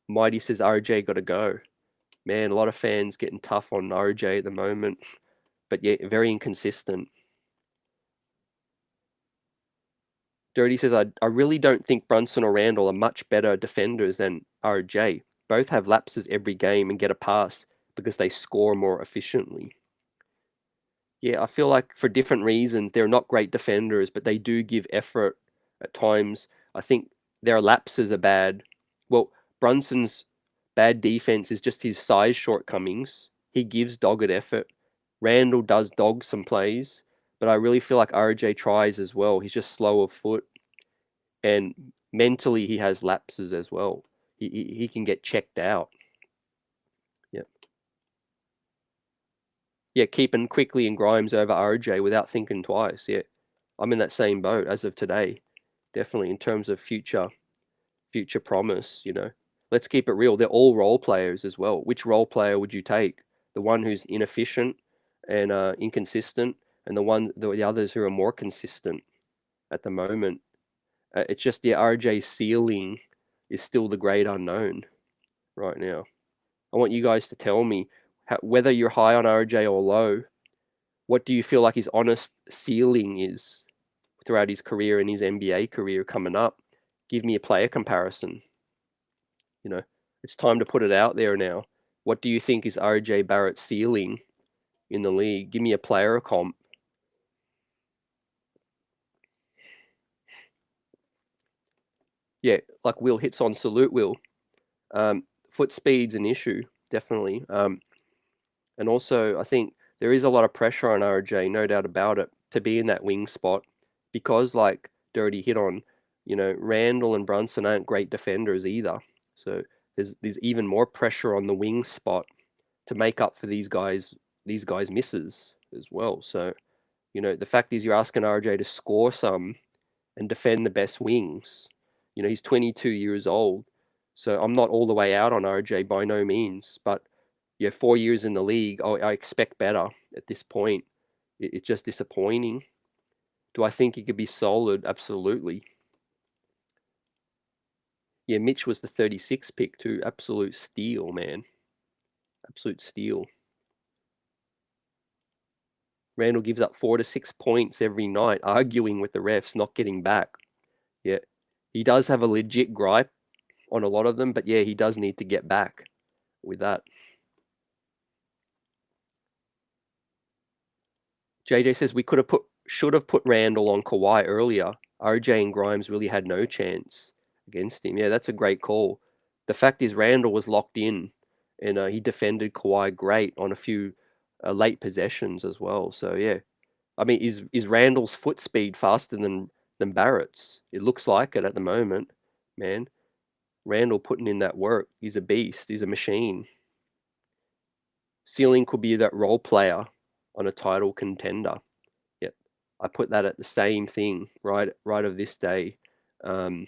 Mighty says RJ got to go. Man, a lot of fans getting tough on RJ at the moment, but yeah, very inconsistent. Dirty says, I really don't think Brunson or Randle are much better defenders than RJ. Both have lapses every game and get a pass because they score more efficiently. Yeah, I feel like for different reasons, they're not great defenders, but they do give effort at times. I think their lapses are bad. Well, Brunson's bad defense is just his size shortcomings. He gives dogged effort. Randle does dog some plays, but I really feel like RJ tries as well. He's just slow of foot, and mentally he has lapses as well. He can get checked out. Yeah. Yeah, keeping Quickly and Grimes over RJ without thinking twice. Yeah, I'm in that same boat as of today. Definitely in terms of future promise. Let's keep it real. They're all role players as well. Which role player would you take? The one who's inefficient and inconsistent, and the others who are more consistent at the moment. It's just the RJ ceiling is still the great unknown right now. I want you guys to tell me whether you're high on RJ or low. What do you feel like his honest ceiling is throughout his career and his NBA career coming up? Give me a player comparison. It's time to put it out there now. What do you think is RJ Barrett's ceiling in the league? Give me a player comp. Yeah, like Will hits on, salute Will. Foot speed's an issue, definitely. And also, I think there is a lot of pressure on RJ, no doubt about it, to be in that wing spot because, like Dirty hit on, Randle and Brunson aren't great defenders either. So there's even more pressure on the wing spot to make up for these guys' misses as well. So, the fact is you're asking RJ to score some and defend the best wings. He's 22 years old. So I'm not all the way out on RJ by no means, but yeah, 4 years in the league, I expect better at this point. It's just disappointing. Do I think he could be solid? Absolutely. Yeah, Mitch was the 36 pick too. Absolute steal, man. Absolute steal. Randle gives up 4 to 6 points every night, arguing with the refs, not getting back. Yeah, he does have a legit gripe on a lot of them, but yeah, he does need to get back with that. JJ says we should have put Randle on Kawhi earlier. RJ and Grimes really had no chance against him. Yeah, that's a great call. The fact is Randle was locked in, and he defended Kawhi great on a few late possessions as well. So yeah, I mean, is Randle's foot speed faster than Barrett's? It looks like it at the moment, man. Randle putting in that work. He's a beast. He's a machine. Ceiling could be that role player on a title contender. Yep. I put that at the same thing right of this day. Um,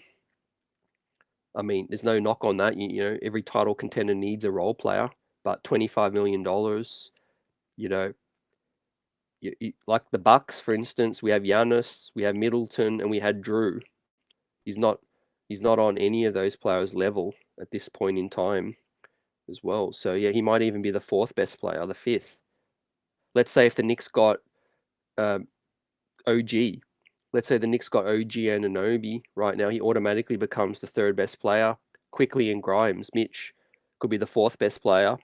I mean, there's no knock on that. You know, every title contender needs a role player, but $25 million, you know, like the Bucks, for instance, we have Giannis, we have Middleton, and we had Drew. He's not he's not on any of those players' level at this point in time as well. So yeah, he might even be the fourth best player, the fifth. Let's say if the Knicks got um, OG, let's say the Knicks got OG Anunoby right now, he automatically becomes the third best player. Quickly and Grimes, Mitch could be the fourth best player.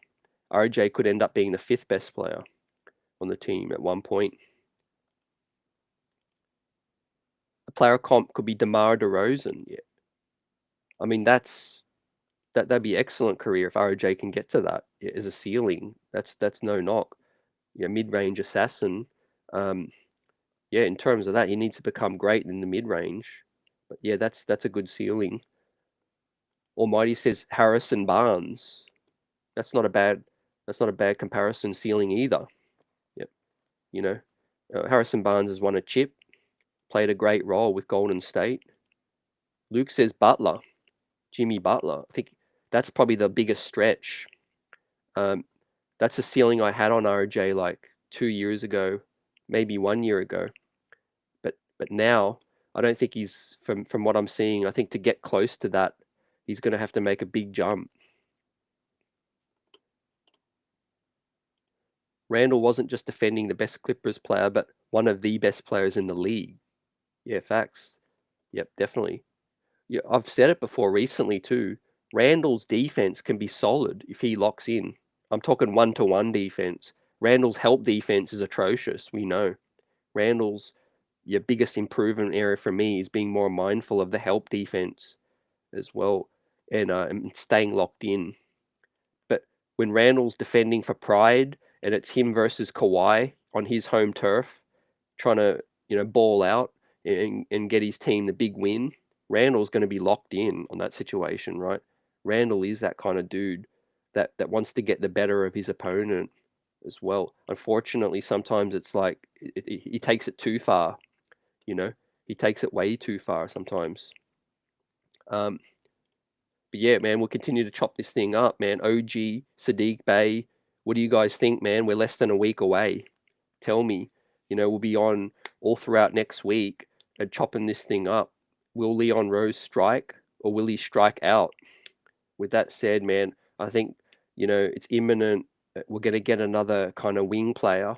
RJ could end up being the fifth best player on the team at one point. A player comp could be DeMar DeRozan. Yeah, I mean that'd be excellent career if RJ can get to that as a ceiling. That's no knock. Yeah, mid-range assassin. Um, yeah, in terms of that, he needs to become great in the mid-range. But yeah, that's a good ceiling. Almighty says Harrison Barnes. That's not a bad comparison ceiling either. Yep, you know, Harrison Barnes has won a chip, played a great role with Golden State. Luke says Butler, Jimmy Butler. I think that's probably the biggest stretch. Um, that's a ceiling I had on RJ like 2 years ago, maybe 1 year ago. But now I don't think he's from what I'm seeing. I think to get close to that, he's going to have to make a big jump. Randle wasn't just defending the best Clippers player, but one of the best players in the league. Yeah, facts. Yep, definitely. Yeah, I've said it before recently too. Randle's defense can be solid if he locks in. I'm talking one-to-one defense. Randle's help defense is atrocious. We know. Randle's your biggest improvement area for me is being more mindful of the help defense as well, and staying locked in. But when Randle's defending for pride and it's him versus Kawhi on his home turf, trying to ball out and get his team the big win, Randle's going to be locked in on that situation, right? Randle is that kind of dude that wants to get the better of his opponent as well. Unfortunately, sometimes it's like he takes it too far. You know, he takes it way too far sometimes. Um, but yeah, man, we'll continue to chop this thing up, man. OG, Sadiq Bey, what do you guys think, man? We're less than a week away. Tell me. We'll be on all throughout next week and chopping this thing up. Will Leon Rose strike or will he strike out? With that said, man, I think, it's imminent. We're going to get another kind of wing player,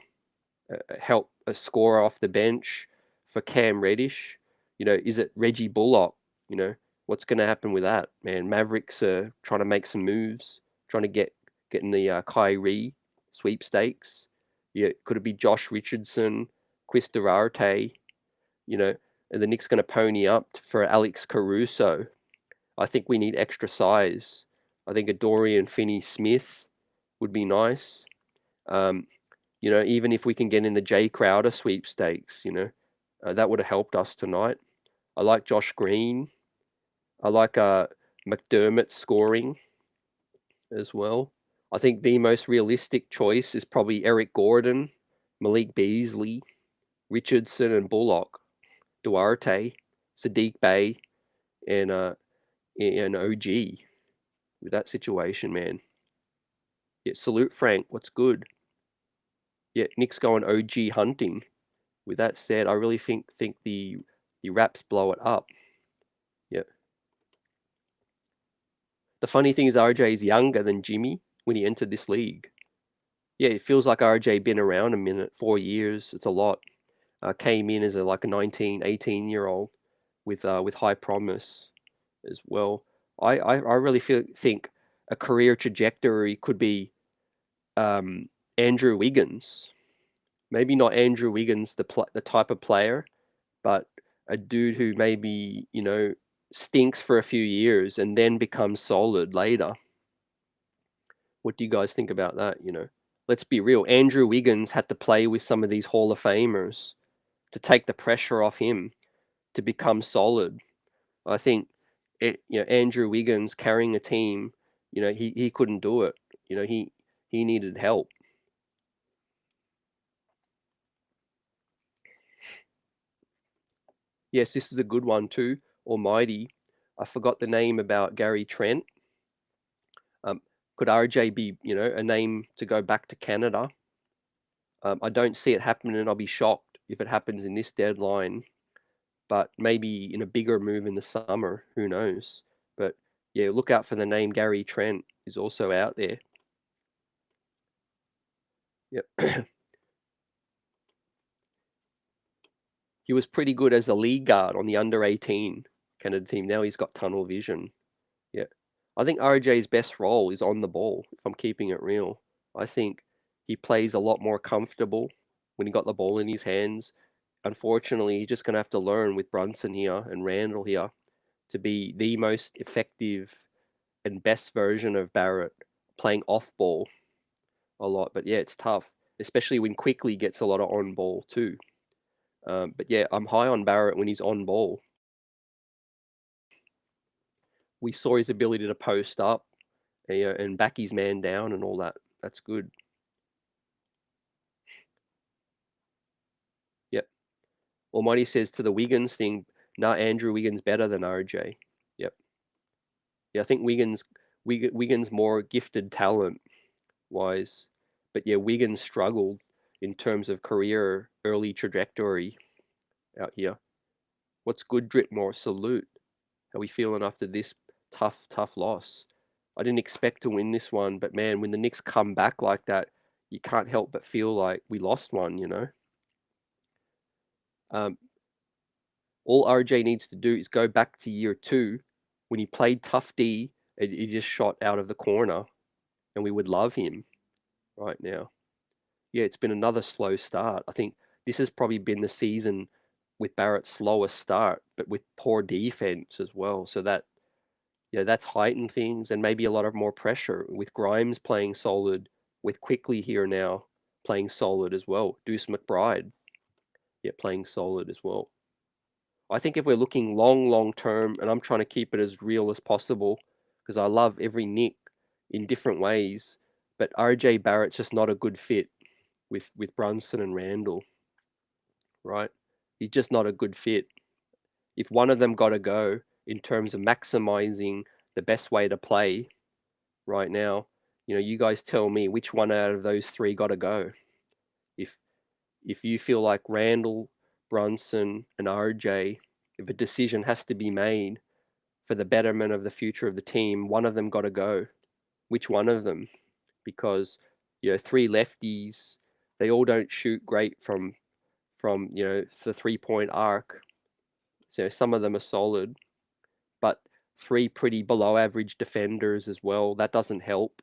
help a scorer off the bench for Cam Reddish. Is it Reggie Bullock? What's going to happen with that, man? Mavericks are trying to make some moves, trying to get in the Kyrie sweepstakes. Yeah, could it be Josh Richardson, Chris Duarte? And the Knicks going to pony up for Alex Caruso. I think we need extra size. I think a Dorian Finney-Smith would be nice. Even if we can get in the Jay Crowder sweepstakes, that would have helped us tonight. I like Josh Green. I like McDermott scoring as well. I think the most realistic choice is probably Eric Gordon, Malik Beasley, Richardson, and Bullock, Duarte, Sadiq Bey, and OG. With that situation, man. Yeah, salute Frank. What's good? Yeah, Nick's going OG hunting. With that said, I really think the Raps blow it up. Yeah. The funny thing is RJ is younger than Jimmy when he entered this league. Yeah, it feels like RJ been around a minute, 4 years. It's a lot. Came in as like a 19, 18-year-old with high promise as well. I really think a career trajectory could be Andrew Wiggins. Maybe not Andrew Wiggins, the type of player, but a dude who maybe, stinks for a few years and then becomes solid later. What do you guys think about that? Let's be real. Andrew Wiggins had to play with some of these Hall of Famers to take the pressure off him to become solid. I think Andrew Wiggins carrying a team, he couldn't do it. He needed help. Yes, this is a good one too. Almighty. I forgot the name about Gary Trent. Um, could RJ be, a name to go back to Canada? I don't see it happening, and I'll be shocked if it happens in this deadline. But maybe in a bigger move in the summer, who knows? But yeah, look out for the name Gary Trent is also out there. Yep. He was pretty good as a lead guard on the under 18 Canada team. Now he's got tunnel vision. Yeah. I think RJ's best role is on the ball, if I'm keeping it real. I think he plays a lot more comfortable when he got the ball in his hands. Unfortunately, he's just going to have to learn with Brunson here and Randle here to be the most effective and best version of Barrett, playing off ball a lot. But yeah, it's tough, especially when Quickly gets a lot of on ball too. But yeah, I'm high on Barrett when he's on ball. We saw his ability to post up, and back his man down and all that. That's good. Yep. Almighty says to the Wiggins thing, nah, Andrew Wiggins better than RJ. Yep. Yeah, I think Wiggins more gifted talent wise, but yeah, Wiggins struggled in terms of career early trajectory out here. What's good, Dritmore? Salute. How we feeling after this tough loss? I didn't expect to win this one, but man, when the Knicks come back like that, you can't help but feel like we lost one. Um, all RJ needs to do is go back to year 2 when he played tough D and he just shot out of the corner, and we would love him right now. Yeah, it's been another slow start. I think this has probably been the season with Barrett's slowest start, but with poor defense as well. So that's heightened things, and maybe a lot of more pressure with Grimes playing solid, with Quickly here now playing solid as well. Deuce McBride, yeah, playing solid as well. I think if we're looking long term, and I'm trying to keep it as real as possible, because I love every Nick in different ways, but RJ Barrett's just not a good fit with Brunson and Randle, right? He's just not a good fit. If one of them got to go in terms of maximizing the best way to play right now, you guys tell me which one out of those three got to go. If if you feel like Randle, Brunson, and RJ, if a decision has to be made for the betterment of the future of the team, one of them got to go. Which one of them? Because 3 lefties, they all don't shoot great from the 3-point arc. So some of them are solid, but 3 pretty below average defenders as well. That doesn't help.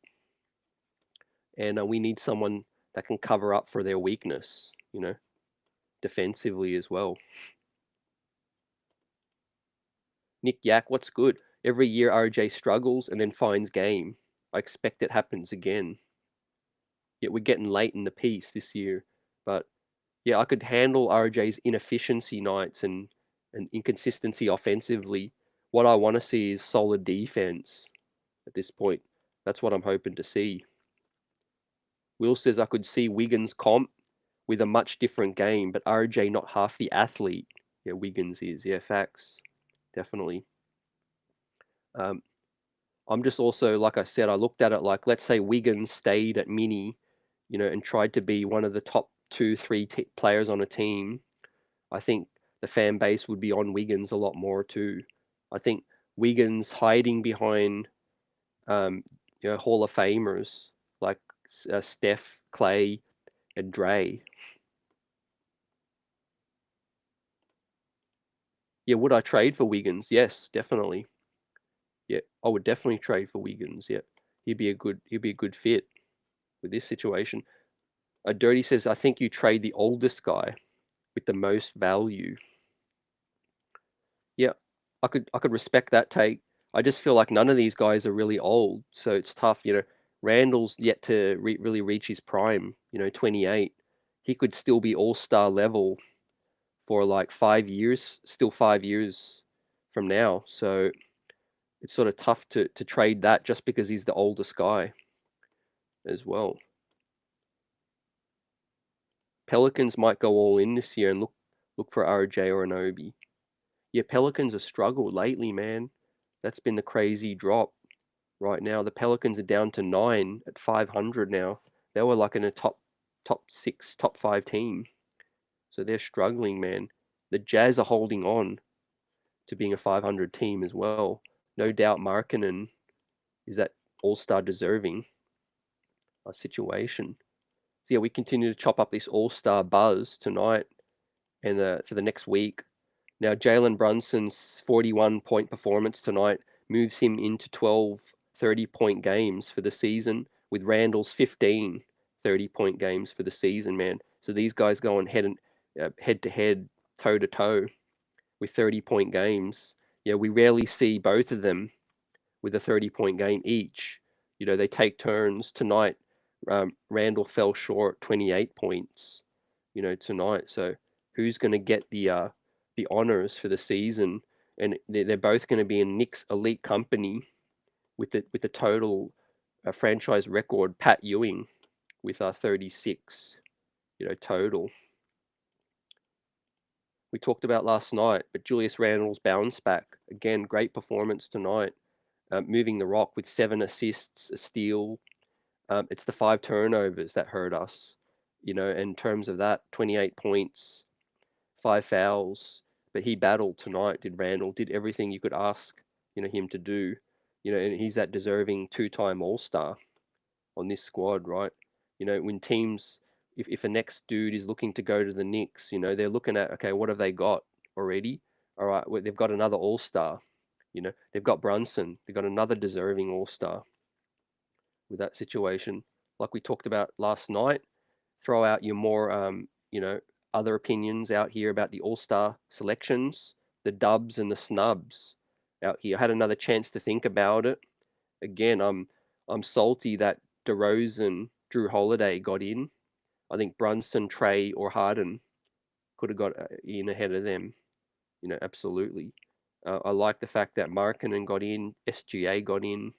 And we need someone that can cover up for their weakness, defensively as well. Nick Yak, what's good? Every year RJ struggles and then finds game. I expect it happens again. Yet we're getting late in the piece this year. But yeah, I could handle RJ's inefficiency nights and inconsistency offensively. What I want to see is solid defense at this point. That's what I'm hoping to see. Will says I could see Wiggins comp with a much different game, but RJ not half the athlete. Yeah, Wiggins is. Yeah, facts. Definitely. I'm just also, like I said, I looked at it like, let's say Wiggins stayed at mini, and tried to be one of the top 2, 3 players on a team. I think the fan base would be on Wiggins a lot more too. I think Wiggins hiding behind, Hall of Famers like Steph, Clay, and Dre. Yeah, would I trade for Wiggins? Yes, definitely. Yeah, I would definitely trade for Wiggins. Yeah, he'd be a good fit with this situation. Dirty says, I think you trade the oldest guy with the most value. Yeah, I could respect that take. I just feel like none of these guys are really old, so it's tough. Randall's yet to really reach his prime. 28. He could still be all-star level for like 5 years, still 5 years from now. So it's sort of tough to trade that just because he's the oldest guy as well. Pelicans might go all in this year and look for RJ or an Obi. Yeah, Pelicans have struggled lately, man. That's been the crazy drop right now. The Pelicans are down to 9 at 500 now. They were like in a top 6, top 5 team. So they're struggling, man. The Jazz are holding on to being a 500 team as well. No doubt Markkanen is that all-star deserving situation. So yeah, we continue to chop up this all-star buzz tonight and for the next week. Now, Jalen Brunson's 41-point performance tonight moves him into 12 30-point games for the season, with Randle's 15 30-point games for the season, man. So these guys going head to head, toe to toe with 30-point games. Yeah, we rarely see both of them with a 30-point game each. You know, they take turns tonight. Randle fell short 28 points, tonight. So who's going to get the honors for the season? And they're both going to be in Knicks elite company with the total franchise record, Pat Ewing, with 36, total. We talked about last night, but Julius Randle's bounce back again. Great performance tonight, moving the rock with 7 assists, a steal. It's the 5 turnovers that hurt us, in terms of that, 28 points, 5 fouls. But he battled tonight, did Randle, did everything you could ask, him to do. And he's that deserving 2-time All-Star on this squad, right? When teams, if a next dude is looking to go to the Knicks, they're looking at, okay, what have they got already? All right, well, they've got another All-Star. They've got Brunson. They've got another deserving All-Star with that situation. Like we talked about last night, throw out your more, other opinions out here about the All-Star selections, the dubs and the snubs out here. I had another chance to think about it. Again, I'm salty that DeRozan, Drew Holiday got in. I think Brunson, Trey, or Harden could have got in ahead of them. Absolutely. I like the fact that Markkanen got in, SGA got in,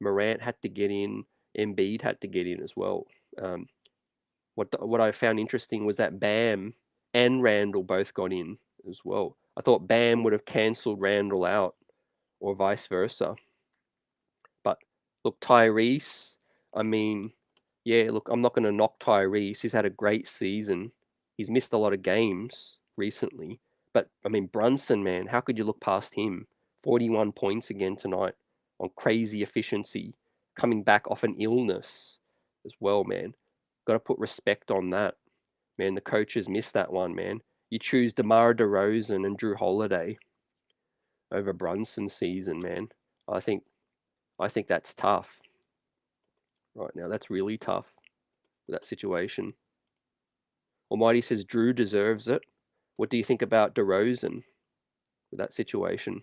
Morant had to get in, Embiid had to get in as well. What I found interesting was that Bam and Randle both got in as well. I thought Bam would have cancelled Randle out, or vice versa. But look, Tyrese, I mean, yeah, look, I'm not going to knock Tyrese. He's had a great season. He's missed a lot of games recently. But, I mean, Brunson, man, how could you look past him? 41 points again tonight on crazy efficiency, coming back off an illness as well, man. Got to put respect on that. Man, the coaches missed that one, man. You choose DeMar DeRozan and Drew Holiday over Brunson season, man. I think that's tough right now. That's really tough with that situation. Almighty says Drew deserves it. What do you think about DeRozan with that situation?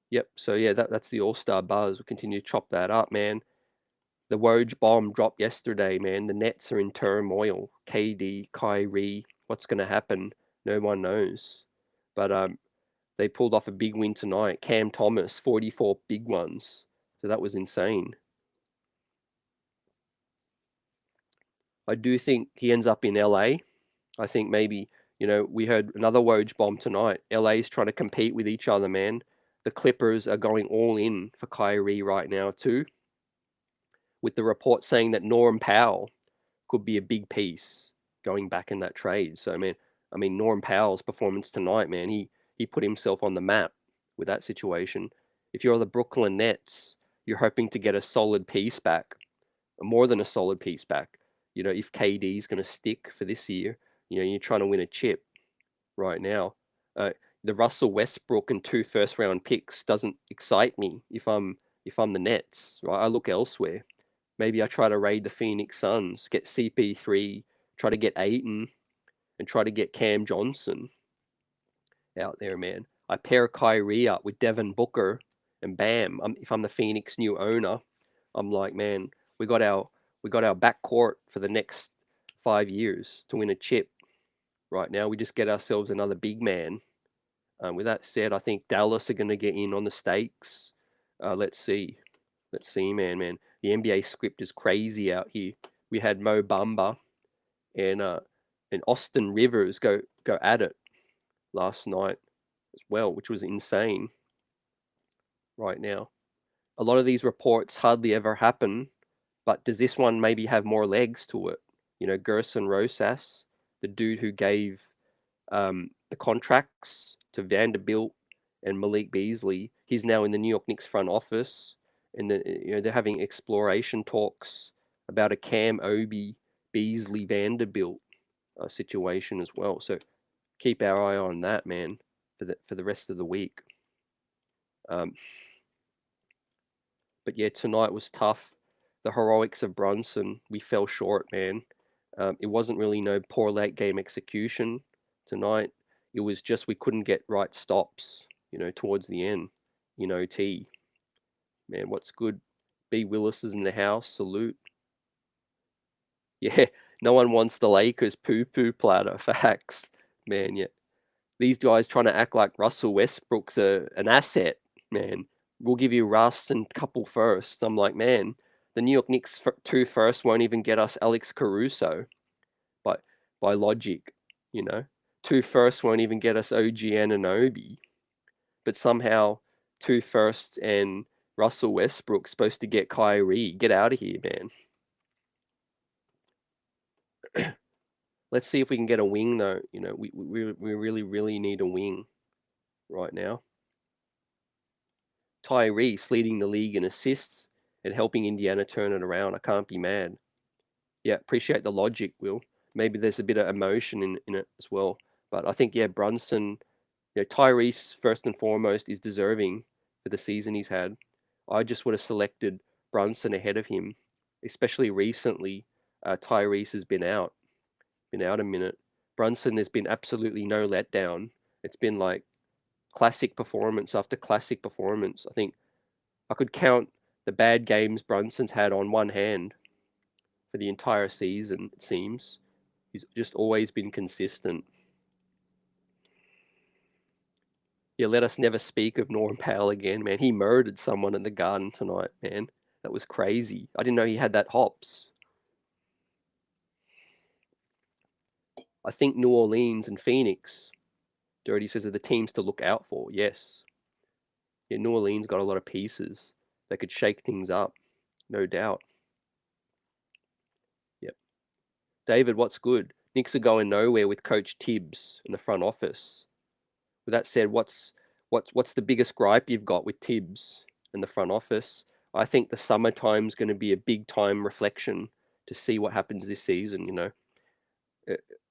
Yep. So yeah, that's the All-Star buzz. We'll continue to chop that up, man. The Woj bomb dropped yesterday, man. The Nets are in turmoil. KD, Kyrie, what's going to happen? No one knows. But they pulled off a big win tonight. Cam Thomas, 44 big ones. So that was insane. I do think he ends up in LA. I think maybe, we heard another Woj bomb tonight. LA's trying to compete with each other, man. The Clippers are going all in for Kyrie right now too, with the report saying that Norm Powell could be a big piece going back in that trade. So I mean Norm Powell's performance tonight, man, he put himself on the map with that situation. If you're the Brooklyn Nets, you're hoping to get a solid piece back, more than a solid piece back. If KD is going to stick for this year, you're trying to win a chip right now. The Russell Westbrook and 2 first-round picks doesn't excite me if I'm the Nets, right? I look elsewhere. Maybe I try to raid the Phoenix Suns, get CP3, try to get Ayton, and try to get Cam Johnson out there, man. I pair Kyrie up with Devin Booker, and bam! If I'm the Phoenix new owner, I'm like, man, we got our backcourt for the next 5 years to win a chip. Right now, we just get ourselves another big man. With that said, I think Dallas are going to get in on the stakes. Let's see. Let's see, man. The NBA script is crazy out here. We had Mo Bamba and Austin Rivers go at it last night as well, which was insane. Right now, a lot of these reports hardly ever happen, but does this one maybe have more legs to it? Gerson Rosas, the dude who gave the contracts to Vanderbilt and Malik Beasley, he's now in the New York Knicks front office, and they're having exploration talks about a Cam Obi Beasley Vanderbilt situation as well. So keep our eye on that, man, for the rest of the week. Um, but yeah, tonight was tough. The heroics of Brunson, we fell short, man. It wasn't really no poor late game execution tonight. It was just we couldn't get right stops, towards the end, OT. Man, what's good? B. Willis is in the house. Salute. Yeah, no one wants the Lakers poo-poo platter. Facts. Man, yeah. These guys trying to act like Russell Westbrook's an asset, man. We'll give you Russ and couple first. I'm like, man, the New York Knicks 2 first won't even get us Alex Caruso by by logic, you know. 2 first won't even get us OG Anunoby, but somehow 2 first and Russell Westbrook supposed to get Kyrie. Get out of here, man. Let's see if we can get a wing though. We really need a wing right now. Tyrese leading the league in assists and helping Indiana turn it around. I can't be mad. Yeah, appreciate the logic, Will. Maybe there's a bit of emotion in it as well. But I think, yeah, Brunson, Tyrese, first and foremost, is deserving for the season he's had. I just would have selected Brunson ahead of him, especially recently. Tyrese has been out a minute. Brunson, there's been absolutely no letdown. It's been like classic performance after classic performance. I think I could count the bad games Brunson's had on one hand for the entire season, it seems. He's just always been consistent. Yeah, let us never speak of Norm Powell again, man. He murdered someone in the Garden tonight, man. That was crazy. I didn't know he had that hops. I think New Orleans and Phoenix, Dirty says, are the teams to look out for. Yes. Yeah, New Orleans got a lot of pieces that could shake things up, no doubt. Yep. David, what's good? Knicks are going nowhere with Coach Tibbs in the front office. With that said, what's the biggest gripe you've got with Tibbs in the front office? I think the summertime's going to be a big time reflection to see what happens this season.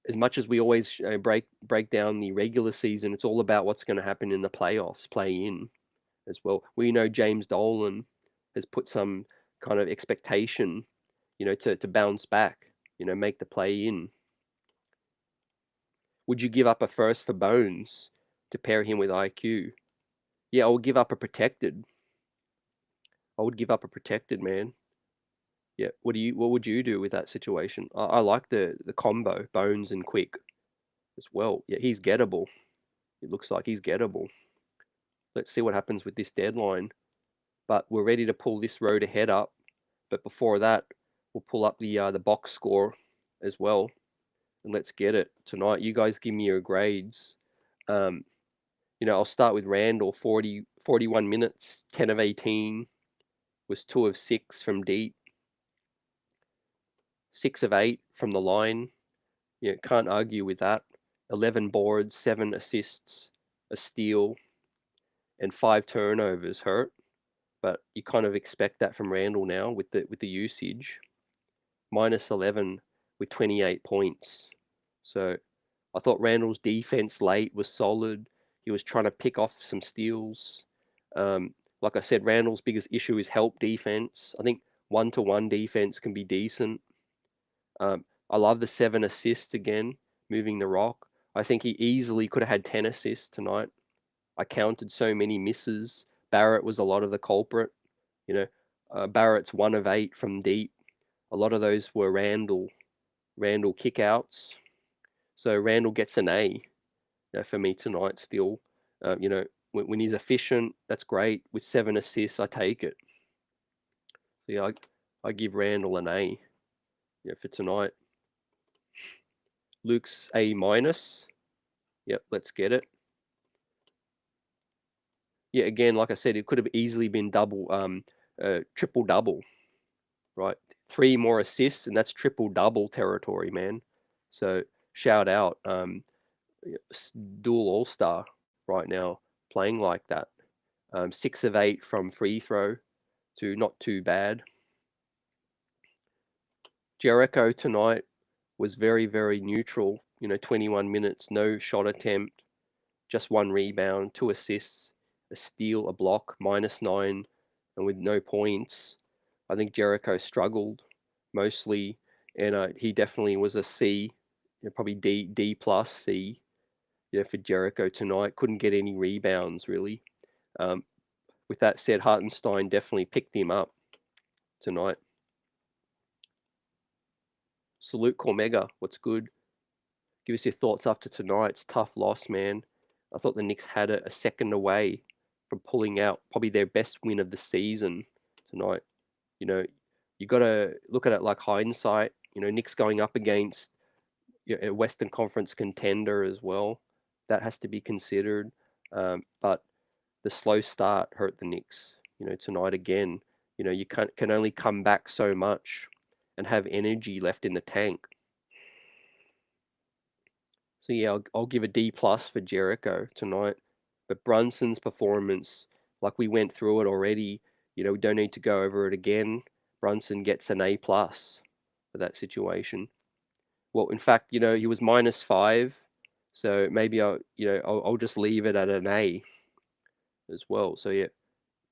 As much as we always break down the regular season, it's all about what's going to happen in the playoffs, play in as well. We know James Dolan has put some kind of expectation, to bounce back, make the play in. Would you give up a first for Bones to pair him with IQ? Yeah, I would give up a protected. I would give up a protected, man. Yeah. What would you do with that situation? I like the combo, Bones and Quick as well. Yeah, he's gettable. It looks like he's gettable. Let's see what happens with this deadline. But we're ready to pull this road ahead up. But before that, we'll pull up the box score as well. And let's get it tonight. You guys give me your grades. I'll start with Randle, 41 minutes, 10 of 18, was 2 of 6 from deep, 6 of 8 from the line. Can't argue with that. 11 boards, 7 assists, a steal, and 5 turnovers hurt. But you kind of expect that from Randle now with the usage. Minus 11 with 28 points. So I thought Randle's defense late was solid. He was trying to pick off some steals. Like I said, Randle's biggest issue is help defense. I think 1-to-1 defense can be decent. I love the 7 assists again, moving the rock. I think he easily could have had 10 assists tonight. I counted so many misses. Barrett was a lot of the culprit. Barrett's 1 of 8 from deep. A lot of those were Randle Randle kickouts. So Randle gets an A, for me tonight still. When he's efficient, that's great. With 7 assists, I take it. So yeah, I give Randle an A, for tonight. Luke's A minus. Yep, let's get it. Yeah, again, like I said, it could have easily been triple double, right? 3 more assists, and that's triple double territory, man. So shout out, dual all star right now, playing like that. 6 of 8 from free throw, to not too bad. Jericho tonight was very, very neutral. 21 minutes, no shot attempt, just 1 rebound, 2 assists, a steal, a block, -9, and with no points. I think Jericho struggled mostly, and he definitely was a C, probably D plus C, for Jericho tonight. Couldn't get any rebounds really. With that said, Hartenstein definitely picked him up tonight. Salute Cormega, what's good? Give us your thoughts after tonight's tough loss, man. I thought the Knicks had a second away from pulling out probably their best win of the season tonight. You know, you got to look at it like hindsight. Knicks going up against a Western Conference contender as well. That has to be considered. But the slow start hurt the Knicks. Tonight again. You can only come back so much and have energy left in the tank. So yeah, I'll give a D plus for Jericho tonight. But Brunson's performance, like we went through it already, we don't need to go over it again. Brunson gets an A plus for that situation. Well, in fact, he was -5, so maybe I'll just leave it at an A as well. So yeah,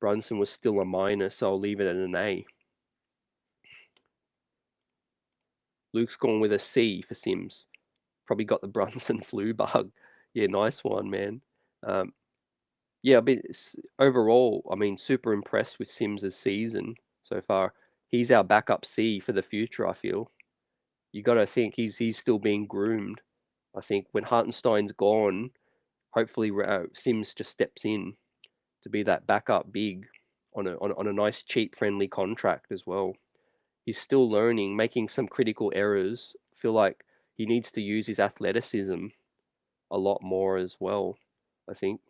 Brunson was still a minus, so I'll leave it at an A. Luke's gone with a C for Sims. Probably got the Brunson flu bug. Yeah, nice one, man. Yeah, overall, super impressed with Sims's season so far. He's our backup C for the future, I feel. You got to think he's still being groomed. I think when Hartenstein's gone, hopefully Sims just steps in to be that backup big on a nice, cheap, friendly contract as well. He's still learning, making some critical errors. Feel like he needs to use his athleticism a lot more as well, I think.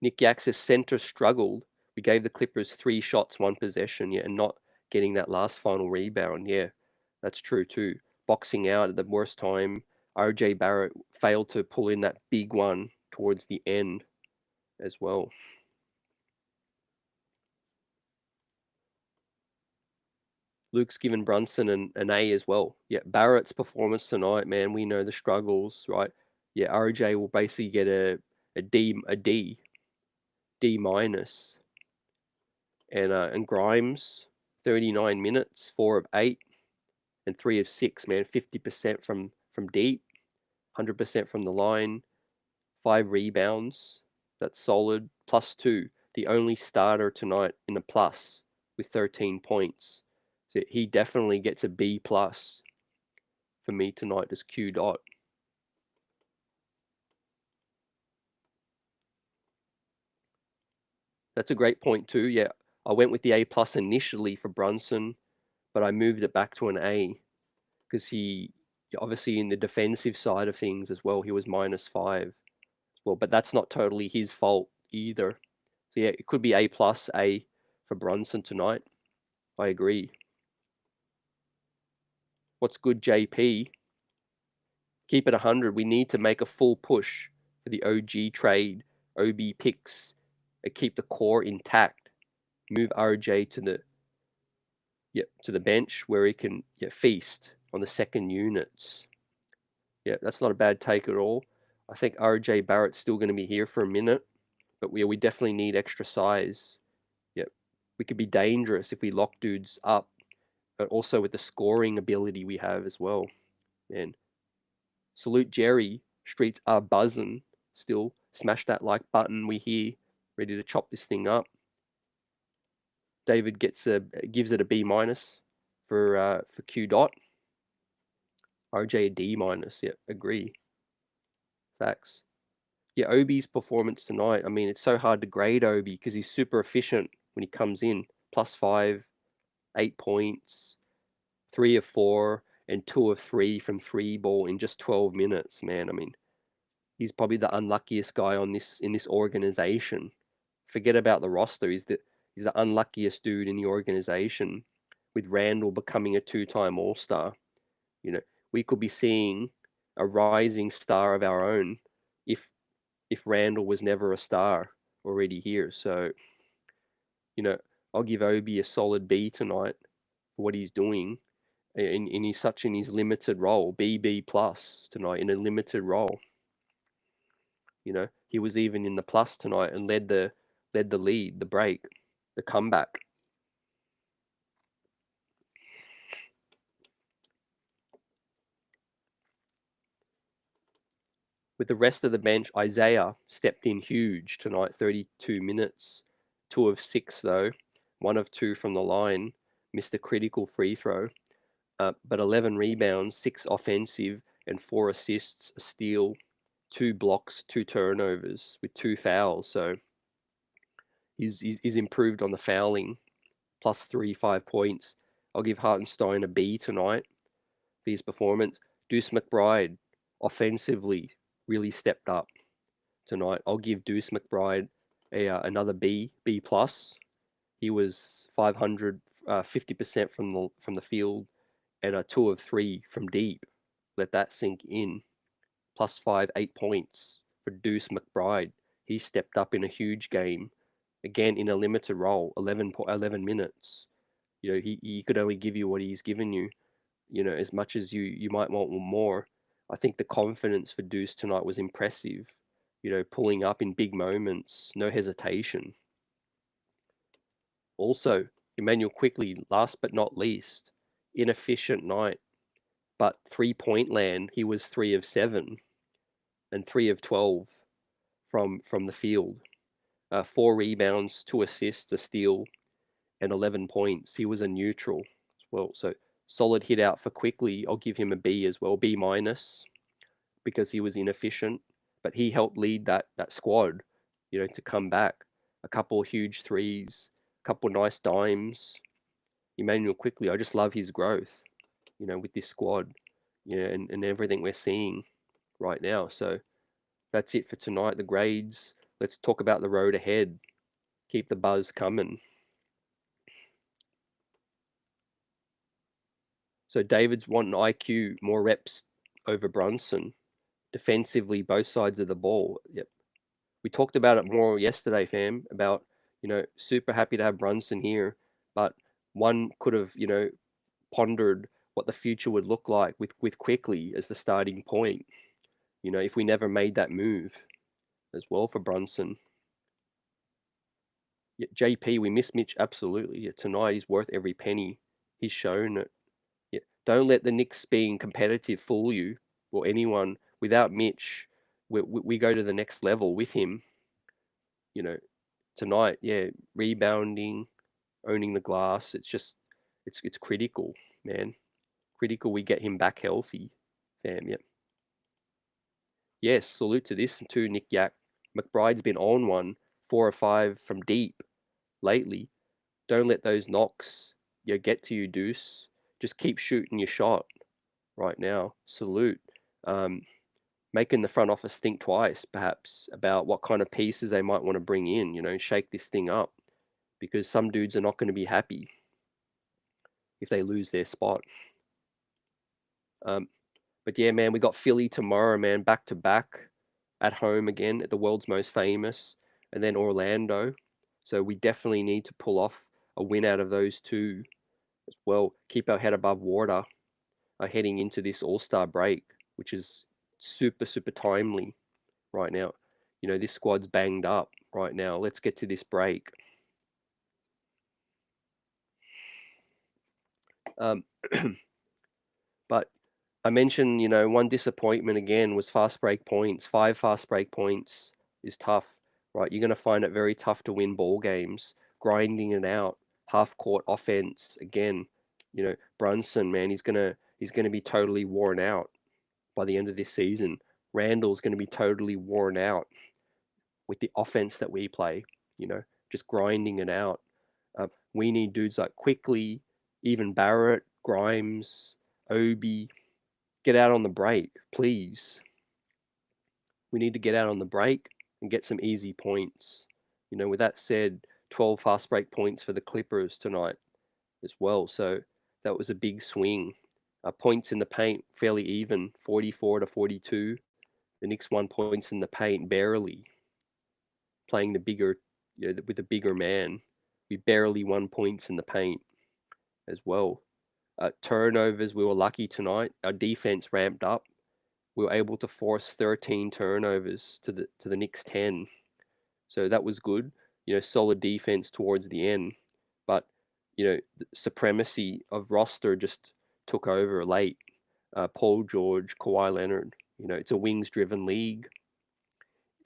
Nick Yax's center struggled. We gave the Clippers 3 shots, 1 possession, and not getting that last final rebound. Yeah, that's true too. Boxing out at the worst time. RJ Barrett failed to pull in that big one towards the end as well. Luke's given Brunson an A as well. Yeah, Barrett's performance tonight, man, we know the struggles, right? Yeah, RJ will basically get a D minus. And Grimes, 39 minutes, 4 of 8, and 3 of 6, man. 50% from deep, 100% from the line, 5 rebounds. That's solid. +2. The only starter tonight in the plus with 13 points. So he definitely gets a B plus for me tonight as Q dot. That's a great point too. Yeah, I went with the A plus initially for Brunson, but I moved it back to an A because he obviously in the defensive side of things as well, he was -5. Well, but that's not totally his fault either. So yeah, it could be A plus A for Brunson tonight. I agree. What's good, JP? Keep it 100. We need to make a full push for the OG trade, OB picks, and keep the core intact. Move RJ to the bench where he can feast on the second units. Yeah, that's not a bad take at all. I think RJ Barrett's still going to be here for a minute, but we definitely need extra size. Yeah, we could be dangerous if we lock dudes up, but also with the scoring ability we have as well. Man, salute Jerry. Streets are buzzing still. Smash that like button. We here, ready to chop this thing up. David gives it a B minus for Q dot. RJ a D minus. Yeah, agree. Facts. Yeah, Obi's performance tonight. I mean, it's so hard to grade Obi because he's super efficient when he comes in. +5, 8 points, 3 of 4, and 2 of 3 from three ball in just 12 minutes. Man, I mean, he's probably the unluckiest guy on this in this organization. Forget about the roster. He's the unluckiest dude in the organization, with Randle becoming a two-time All-Star. You know, we could be seeing a rising star of our own if if Randle was never a star already here. So, you know, I'll give Obi a solid B tonight for what he's doing in his limited role. B plus tonight in a limited role. You know, he was even in the plus tonight and led the lead, the break, the comeback. With the rest of the bench, Isaiah stepped in huge tonight, 32 minutes, 2 of 6 though, 1 of 2 from the line, missed a critical free throw, but 11 rebounds, 6 offensive, and 4 assists, a steal, 2 blocks, 2 turnovers with 2 fouls. So he's improved on the fouling, +3, 5 points. I'll give Hartenstein a B tonight for his performance. Deuce McBride, offensively, really stepped up tonight. I'll give Deuce McBride another B plus. He was 500, 50% from the field, and a 2 of 3 from deep. Let that sink in. +5, 8 points for Deuce McBride. He stepped up in a huge game, again in a limited role, 11 minutes. You know, he could only give you what he's given you. You know, as much as you might want more. I think the confidence for Deuce tonight was impressive. You know, pulling up in big moments, no hesitation. Also, Emmanuel Quickly, last but not least, inefficient night, but 3-point land. He was 3 of 7 and 3 of 12 from the field. 4 rebounds, 2 assists, a steal, and 11 points. He was a neutral as well. So solid hit out for Quickly. I'll give him a B as well, B minus, because he was inefficient, but he helped lead that squad, you know, to come back. A couple huge threes, a couple nice dimes. Emmanuel Quickly, I just love his growth, you know, with this squad, you know, and everything we're seeing right now. So that's it for tonight. The grades. Let's talk about the road ahead. Keep the buzz coming. So David's wanting IQ, more reps over Brunson. Defensively, both sides of the ball. Yep. We talked about it more yesterday, fam, about, you know, super happy to have Brunson here, but one could have, you know, pondered what the future would look like with Quickly as the starting point. You know, if we never made that move as well for Brunson. Yeah, JP, we miss Mitch absolutely. Yeah, tonight he's worth every penny. He's shown it. Yeah, don't let the Knicks being competitive fool you or anyone. Without Mitch, we go to the next level with him. You know, tonight, yeah, rebounding, owning the glass. It's just, it's critical, man. Critical we get him back healthy, fam. Yep. Yes, salute to this too, Nick Yak. McBride's been on one, 4 or 5 from deep lately. Don't let those knocks, get to you, Deuce. Just keep shooting your shot right now. Salute. Um, Making the front office think twice, perhaps, about what kind of pieces they might want to bring in. You know, shake this thing up, because some dudes are not going to be happy if they lose their spot. But yeah, man, we got Philly tomorrow, man, back to back at home again at the world's most famous, and then Orlando. So we definitely need to pull off a win out of those two as well. Keep our head above water heading into this All-Star break, which is super, super timely right now. You know, this squad's banged up right now. Let's get to this break. Um, but I mentioned, you know, one disappointment again was fast break points. 5 fast break points is tough, right? You're going to find it very tough to win ball games, grinding it out, half court offense again. Brunson, man, he's gonna be totally worn out by the end of this season. Randle's gonna be totally worn out with the offense that we play. Just grinding it out. We need dudes like Quickly, even Barrett, Grimes, Obi. Get out on the break, please. We need to get out on the break and get some easy points. With that said, 12 fast break points for the Clippers tonight as well. So that was a big swing. Points in the paint fairly even, 44 to 42. The Knicks won points in the paint barely, playing with the bigger man. We barely won points in the paint as well. Turnovers, we were lucky tonight. Our defense ramped up. We were able to force 13 turnovers to the Knicks 10. So that was good. Solid defense towards the end. But, the supremacy of roster just took over late. Paul George, Kawhi Leonard. It's a wings-driven league.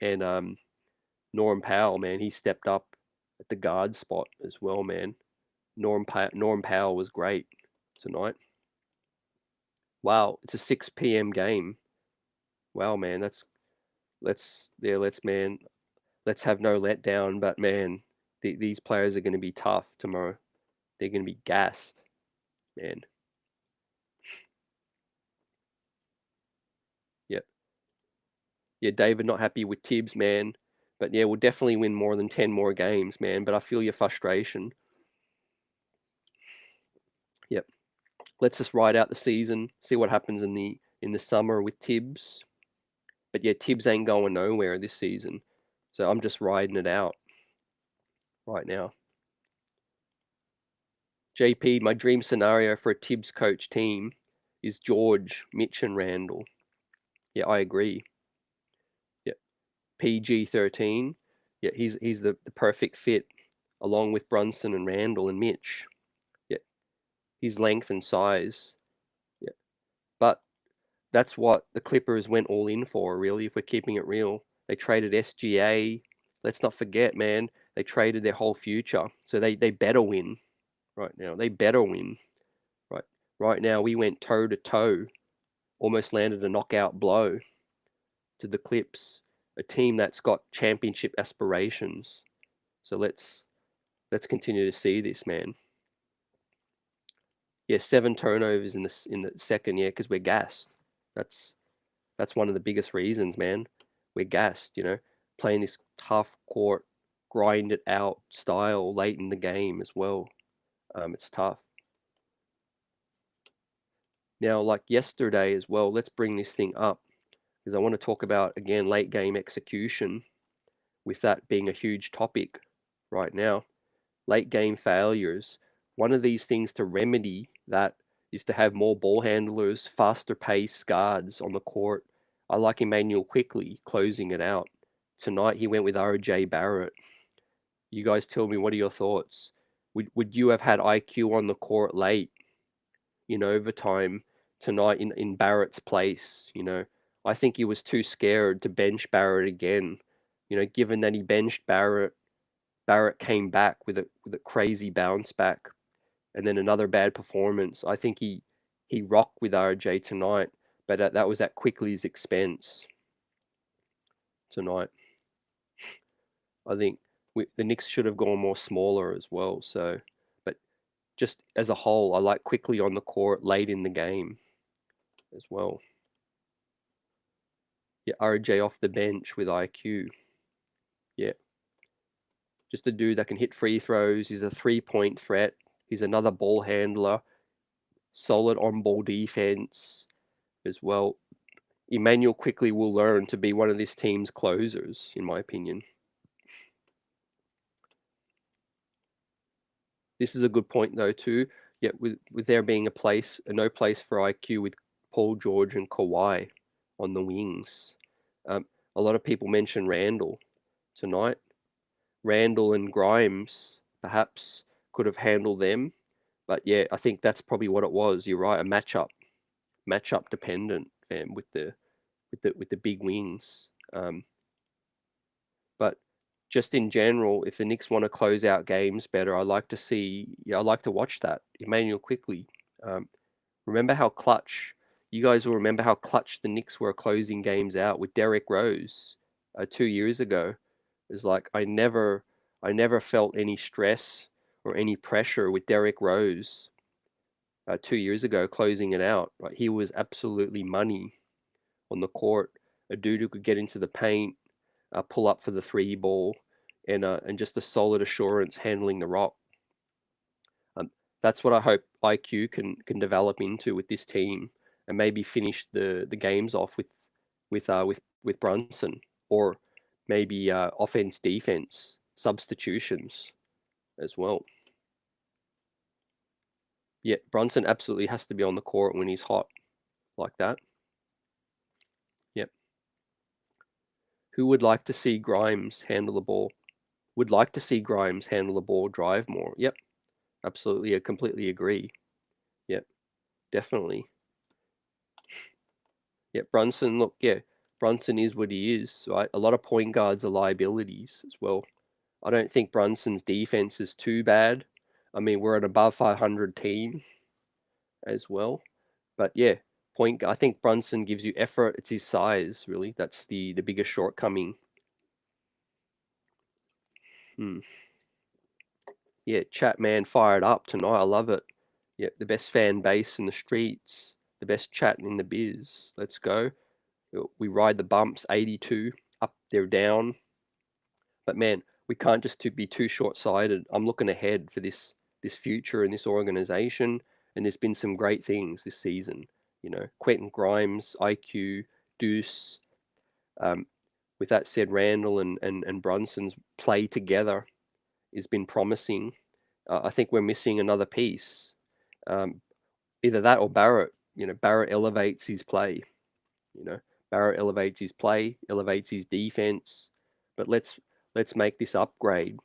And Norm Powell, man, he stepped up at the guard spot as well, man. Norm Powell was great tonight. Wow, it's a 6 p.m. game. Wow, man, let's have no letdown. But man, these players are going to be tough tomorrow. They're going to be gassed, man. Yep. Yeah, David not happy with Tibbs, man. But yeah, we'll definitely win more than 10 more games, man. But I feel your frustration. Yep. Let's just ride out the season, see what happens in the summer with Tibbs. But yeah, Tibbs ain't going nowhere this season. So I'm just riding it out right now. JP, my dream scenario for a Tibbs coach team is George, Mitch, and Randle. Yeah, I agree. Yeah, PG-13. Yeah, he's the perfect fit, along with Brunson and Randle and Mitch. Yeah, his length and size. Yeah, but that's what the Clippers went all in for, really, if we're keeping it real. They traded SGA. Let's not forget, man, they traded their whole future. So they better win right now. They better win. Right now, we went toe to toe, almost landed a knockout blow to the Clips, a team that's got championship aspirations. So let's continue to see this, man. Yeah, 7 turnovers in the second, yeah, because we're gassed. That's one of the biggest reasons, man. We're gassed, playing this tough court, grind it out style late in the game as well. It's tough. Now, like yesterday as well, let's bring this thing up because I want to talk about, again, late game execution, with that being a huge topic right now. Late game failures. One of these things to remedy that is to have more ball handlers, faster pace guards on the court. I like Emmanuel Quickly closing it out. Tonight he went with RJ Barrett. You guys tell me, what are your thoughts? Would you have had IQ on the court late in overtime tonight in Barrett's place? I think he was too scared to bench Barrett again. Given that he benched Barrett, Barrett came back with a crazy bounce back, and then another bad performance. I think he rocked with RJ tonight, but that was at Quickly's expense tonight. I think the Knicks should have gone more smaller as well. So, but just as a whole, I like Quickly on the court late in the game as well. Yeah, RJ off the bench with IQ. Yeah. Just a dude that can hit free throws. He's a 3-point threat. He's another ball handler. Solid on-ball defense as well. Emmanuel Quickly will learn to be one of this team's closers, in my opinion. This is a good point, though, too. Yeah, with there being no place for IQ with Paul George and Kawhi on the wings. A lot of people mention Randle tonight. Randle and Grimes perhaps could have handled them. But yeah, I think that's probably what it was. You're right, a matchup dependent, with the big wings. But just in general, if the Knicks want to close out games better, I like to see. Yeah, I like to watch that. Emmanuel quickly. Um, remember how clutch you guys will remember how clutch the Knicks were closing games out with Derrick Rose 2 years ago. It was like I never felt any stress or any pressure with Derrick Rose 2 years ago closing it out. Right, he was absolutely money on the court. A dude who could get into the paint, pull up for the three ball, and just a solid assurance handling the rock. Um, that's what I hope IQ can develop into with this team, and maybe finish the games off with Brunson, or maybe offense defense substitutions as well. Yeah, Brunson absolutely has to be on the court when he's hot like that. Yep. Who would like to see Grimes handle the ball? Would like to see Grimes handle the ball, drive more. Yep, absolutely. I completely agree. Yep, definitely. Yeah, Brunson, look, yeah, Brunson is what he is, right? A lot of point guards are liabilities as well. I don't think Brunson's defense is too bad. I mean, we're an above 500 team as well. But yeah, I think Brunson gives you effort. It's his size, really. That's the biggest shortcoming. Hmm. Yeah, chat man fired up tonight. I love it. Yeah, the best fan base in the streets, the best chat in the biz. Let's go. We ride the bumps, 82, up, they're down. But man, we can't just be too short-sighted. I'm looking ahead for this future in this organization, and there's been some great things this season. Quentin Grimes, IQ, Deuce. Um, with that said, Randle and Brunson's play together has been promising. I think we're missing another piece. Um, Either that or Barrett. Barrett elevates his play. You know, Barrett elevates his play, elevates his defense. But let's make this upgrade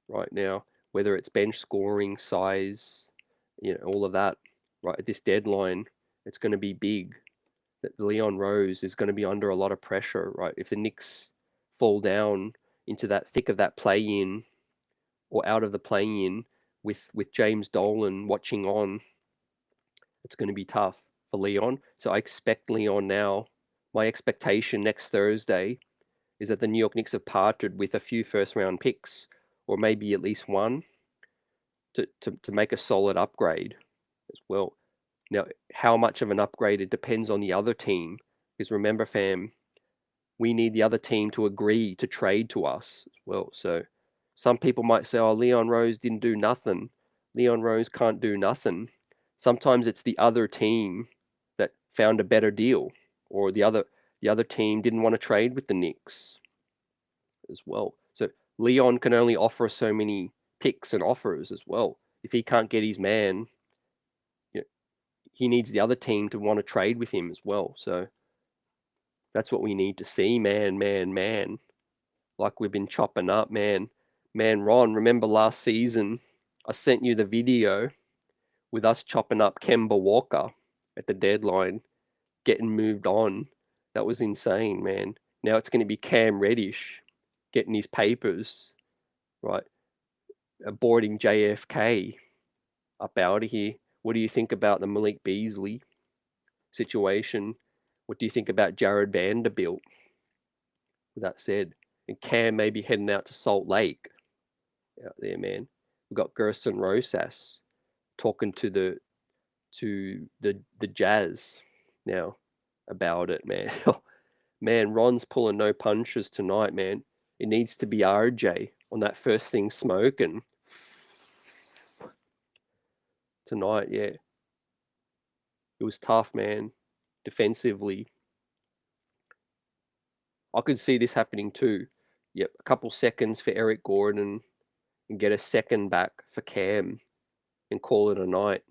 right now, whether it's bench scoring, size, all of that. Right at this deadline, it's going to be big. That Leon Rose is going to be under a lot of pressure. Right, if the Knicks fall down into that thick of that play-in or out of the play-in with James Dolan watching on, it's going to be tough for Leon. So I expect Leon now. My expectation next Thursday is that the New York Knicks have partnered with a few first round picks, or maybe at least one, to make a solid upgrade as well. Now, how much of an upgrade, it depends on the other team. Because remember, fam, we need the other team to agree to trade to us as well. So some people might say, oh, Leon Rose didn't do nothing. Leon Rose can't do nothing. Sometimes it's the other team that found a better deal, or the other team didn't want to trade with the Knicks as well. So Leon can only offer so many picks and offers as well. If he can't get his man, you know, he needs the other team to want to trade with him as well. So that's what we need to see, man, man, man. Like we've been chopping up, man. Man, Ron, remember last season I sent you the video with us chopping up Kemba Walker at the deadline, getting moved on. That was insane, man. Now it's going to be Cam Reddish getting his papers, right? Boarding JFK up out of here. What do you think about the Malik Beasley situation? What do you think about Jared Vanderbilt? With that said, and Cam may be heading out to Salt Lake out there, man. We've got Gerson Rosas talking to the Jazz now about it, man. Man, Ron's pulling no punches tonight, man. It needs to be RJ on that first thing smoking tonight, yeah. It was tough, man. Defensively. I could see this happening too. Yep, a couple seconds for Eric Gordon and get a second back for Cam and call it a night.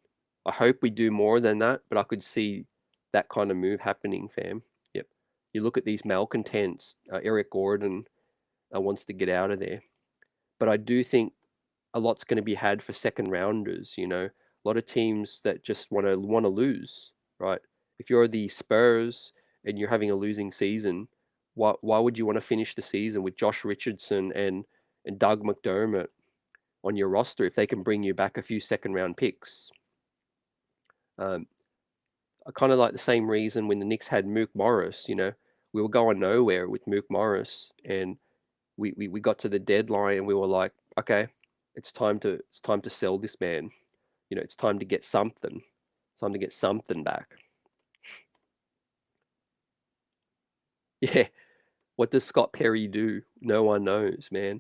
I hope we do more than that, but I could see that kind of move happening, fam. Yep. You look at these malcontents. Eric Gordon wants to get out of there, but I do think a lot's going to be had for second rounders. A lot of teams that just want to lose, right? If you're the Spurs and you're having a losing season, Why would you want to finish the season with Josh Richardson and Doug McDermott on your roster if they can bring you back a few second round picks? Um, I kind of like the same reason when the Knicks had Mook Morris. We were going nowhere with Mook Morris, and we got to the deadline and we were like, okay, it's time to sell this man. It's time to get something. It's time to get something back. Yeah. What does Scott Perry do? No one knows, man.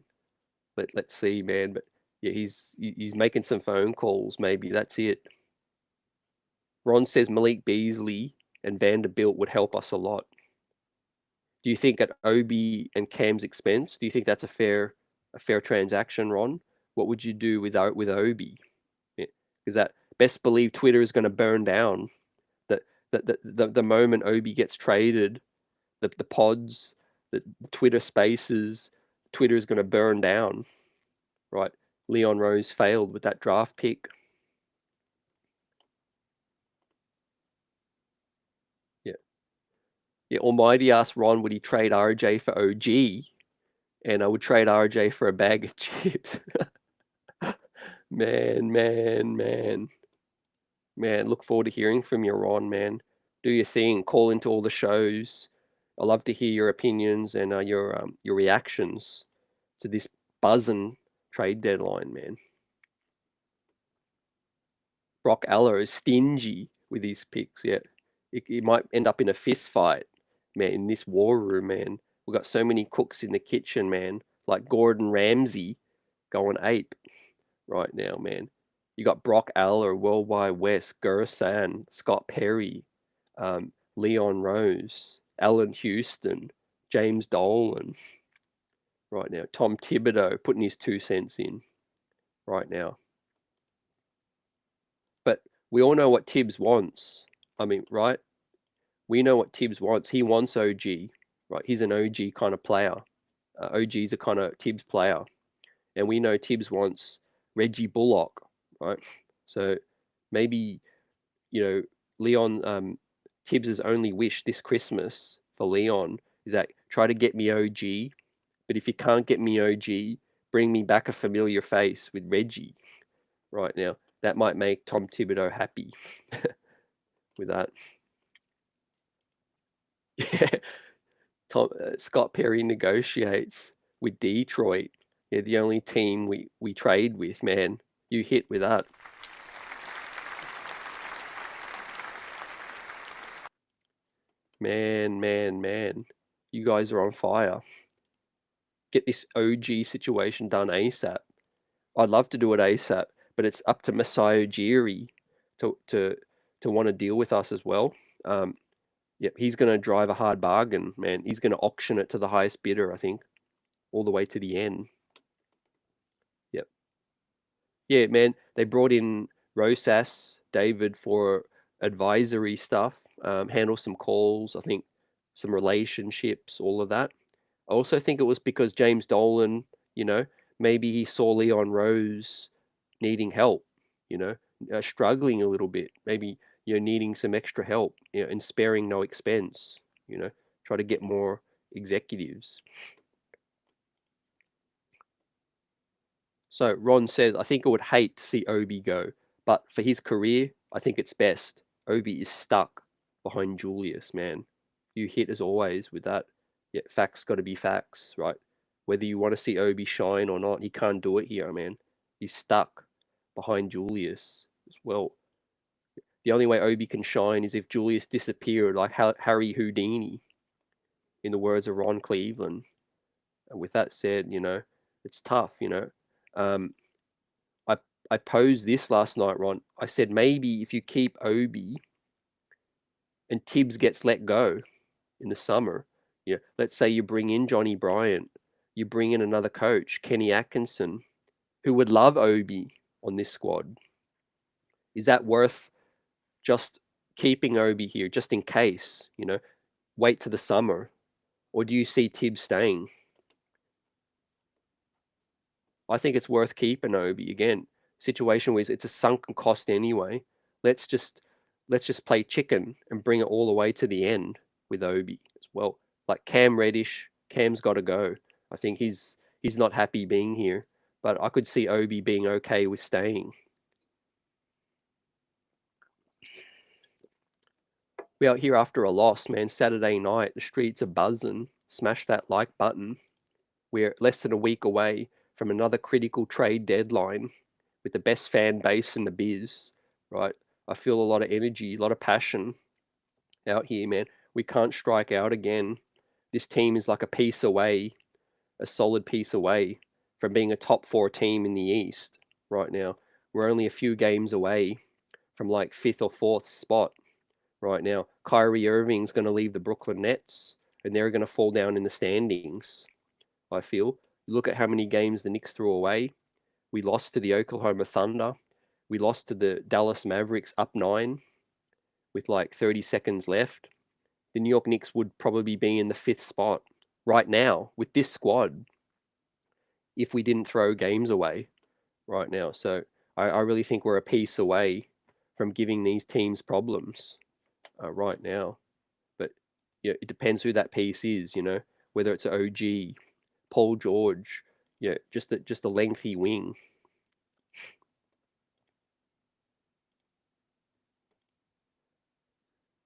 Let's see, man. But yeah, he's making some phone calls. Maybe that's it. Ron says Malik Beasley and Vanderbilt would help us a lot. Do you think at Obi and Cam's expense? Do you think that's a fair transaction, Ron? What would you do with Obi? Because that best believe Twitter is going to burn down. The moment Obi gets traded, the pods, the Twitter spaces, Twitter is going to burn down, right? Leon Rose failed with that draft pick. Yeah. Yeah, Almighty asked Ron, would he trade RJ for OG? And I would trade RJ for a bag of chips. Man, man, man. Man, look forward to hearing from you, Ron, man. Do your thing. Call into all the shows. I love to hear your opinions and your reactions to this buzzing trade deadline, man. Brock Aller is stingy with his picks. Yeah, it might end up in a fist fight, man. In this war room, man, we got so many cooks in the kitchen, man. Like Gordon Ramsay going ape right now, man. You got Brock Aller, Worldwide West, Gerson, Scott Perry, Leon Rose, Allen Houston, James Dolan right now. Tom Thibodeau putting his 2 cents in right now. But we all know what Tibbs wants. I mean, right? We know what Tibbs wants. He wants OG, right? He's an OG kind of player. OG's a kind of Tibbs player. And we know Tibbs wants Reggie Bullock, right? So maybe, Leon, Tibbs's only wish this Christmas for Leon is that try to get me OG. But if you can't get me OG, bring me back a familiar face with Reggie right now. That might make Tom Thibodeau happy with that. Yeah, Scott Perry negotiates with Detroit. Yeah, the only team we trade with, man. You hit with that. Man, man, man. You guys are on fire. Get this OG situation done ASAP. I'd love to do it ASAP, but it's up to Masai Ujiri to want to deal with us as well. Yep, he's going to drive a hard bargain, man. He's going to auction it to the highest bidder, I think, all the way to the end. Yep. Yeah, man. They brought in Rosas, David for advisory stuff, handle some calls, I think some relationships, all of that. I also think it was because James Dolan, maybe he saw Leon Rose needing help, struggling a little bit, maybe, needing some extra help, and sparing no expense, try to get more executives. So Ron says, I think I would hate to see Obi go, but for his career, I think it's best. Obi is stuck behind Julius, man. You hit as always with that. Yeah, facts got to be facts, right? Whether you want to see Obi shine or not, he can't do it here, man. He's stuck behind Julius as well. The only way Obi can shine is if Julius disappeared like Harry Houdini, in the words of Ron Cleveland. And with that said, it's tough, Um, I I posed this last night, Ron. I said maybe if you keep Obi and Tibbs gets let go in the summer, let's say you bring in Johnny Bryant, you bring in another coach, Kenny Atkinson, who would love Obi on this squad. Is that worth just keeping Obi here just in case, wait to the summer? Or do you see Tibbs staying? I think it's worth keeping Obi again. Situation where it's a sunken cost anyway. Let's just let's just play chicken and bring it all the way to the end with Obi as well. Like Cam Reddish, Cam's got to go. I think he's not happy being here, but I could see Obi being okay with staying. We out here after a loss, man. Saturday night, the streets are buzzing. Smash that like button. We're less than a week away from another critical trade deadline with the best fan base in the biz, right? I feel a lot of energy, a lot of passion out here, man. We can't strike out again. This team is like a piece away, a solid piece away from being a top four team in the East right now. We're only a few games away from like fifth or fourth spot right now. Kyrie Irving's going to leave the Brooklyn Nets and they're going to fall down in the standings, I feel. Look at how many games the Knicks threw away. We lost to the Oklahoma Thunder. We lost to the Dallas Mavericks up 9 with like 30 seconds left. The New York Knicks would probably be in the fifth spot right now with this squad if we didn't throw games away right now. So I really think we're a piece away from giving these teams problems right now. But yeah, it depends who that piece is, whether it's OG, Paul George, just a lengthy wing.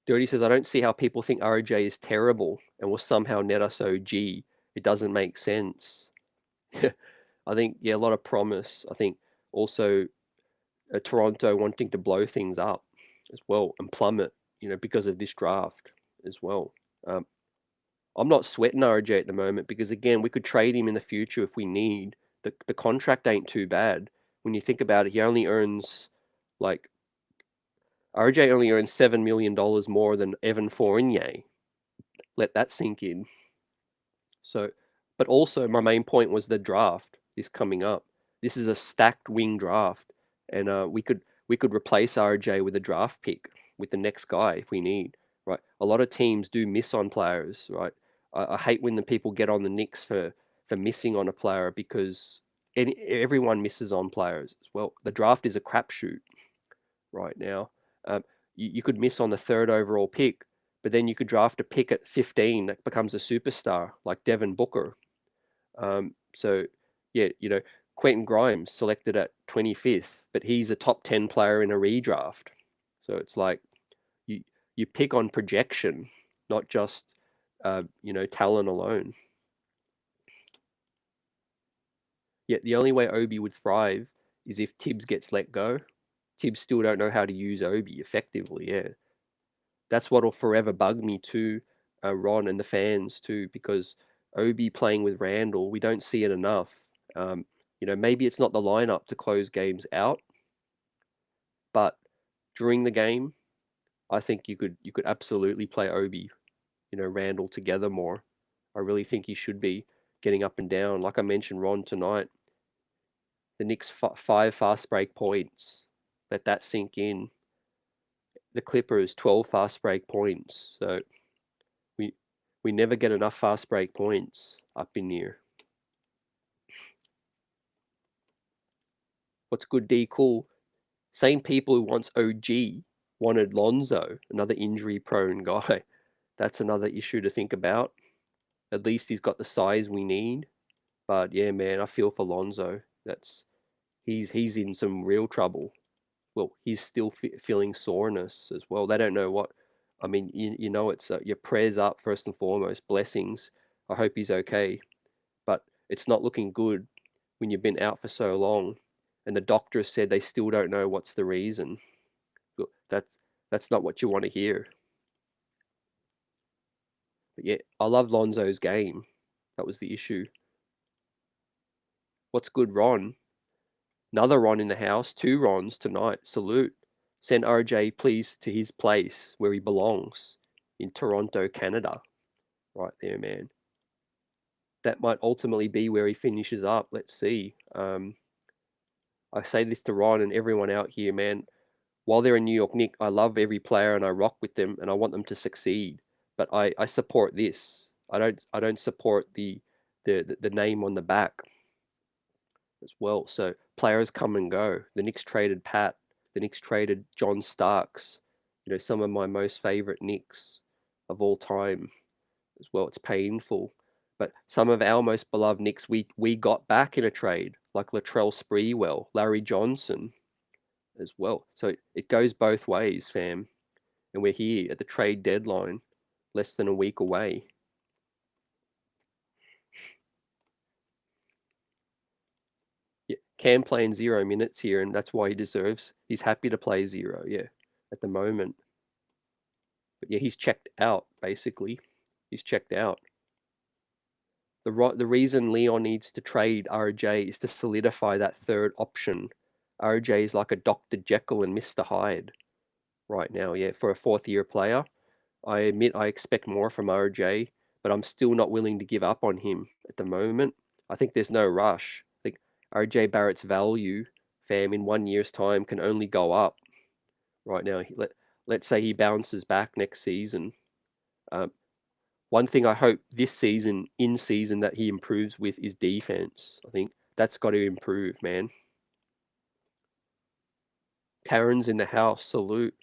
Dirty says, I don't see how people think RJ is terrible and will somehow net us OG. It doesn't make sense. I think, yeah, a lot of promise. I think also Toronto wanting to blow things up as well and plummet, because of this draft as well. Um, I'm not sweating RJ at the moment because, again, we could trade him in the future if we need. The contract ain't too bad. When you think about it, he only earns like RJ only earns $7 million more than Evan Fournier. Let that sink in. So, but also my main point was the draft is coming up. This is a stacked wing draft, and we could replace RJ with a draft pick with the next guy if we need. Right, a lot of teams do miss on players. Right, I hate when the people get on the Knicks for missing on a player because everyone misses on players as well. The draft is a crapshoot right now. You could miss on the third overall pick, but then you could draft a pick at 15 that becomes a superstar like Devin Booker. So, yeah, Quentin Grimes selected at 25th, but he's a top 10 player in a redraft. So it's like you you pick on projection, not just talent alone. Yet the only way Obi would thrive is if Tibbs gets let go. Tibbs still don't know how to use Obi effectively. Yeah, that's what'll forever bug me too, Ron and the fans too, because Obi playing with Randle, we don't see it enough. Um, maybe it's not the lineup to close games out, but during the game, I think you could absolutely play Obi, Randle together more. I really think he should be getting up and down. Like I mentioned, Ron tonight, the Knicks 5 fast break points. Let that sink in. The Clippers 12 fast break points. So we we never get enough fast break points up in here. What's good, D? Cool. Same people who wants OG wanted Lonzo, another injury-prone guy. That's another issue to think about. At least he's got the size we need. But yeah, man, I feel for Lonzo. He's in some real trouble. Well, he's still feeling soreness as well. They don't know what. I mean, it's your prayers up first and foremost, blessings. I hope he's okay. But it's not looking good when you've been out for so long, and the doctor said they still don't know what's the reason. Look, that's not what you want to hear. But yeah, I love Lonzo's game. That was the issue. What's good, Ron? Another Ron in the house. 2 Rons tonight. Salute. Send RJ please to his place where he belongs in Toronto, Canada. Right there, man. That might ultimately be where he finishes up. Let's see. I say this to Ron and everyone out here, man. While they're in New York Knicks, I love every player and I rock with them and I want them to succeed. But I support this. I don't support the name on the back as well. So players come and go. The Knicks traded Pat. The Knicks traded John Starks. Some of my most favorite Knicks of all time. as well. It's painful. But some of our most beloved Knicks we got back in a trade, like Latrell Sprewell, Larry Johnson as well. So it goes both ways, fam. And we're here at the trade deadline, less than a week away. Yeah, Cam playing 0 minutes here, and that's why he's happy to play zero, yeah, at the moment. But yeah, he's checked out, basically. He's checked out. The reason Leon needs to trade RJ is to solidify that third option. RJ is like a Dr. Jekyll and Mr. Hyde right now, yeah, for a fourth year player. I admit I expect more from RJ, but I'm still not willing to give up on him at the moment. I think there's no rush. I think RJ Barrett's value, fam, in 1 year's time can only go up right now. Let's say he bounces back next season. Um, One thing I hope this season, in season, that he improves with is defense. I think that's got to improve, man. Taryn's in the house, salute.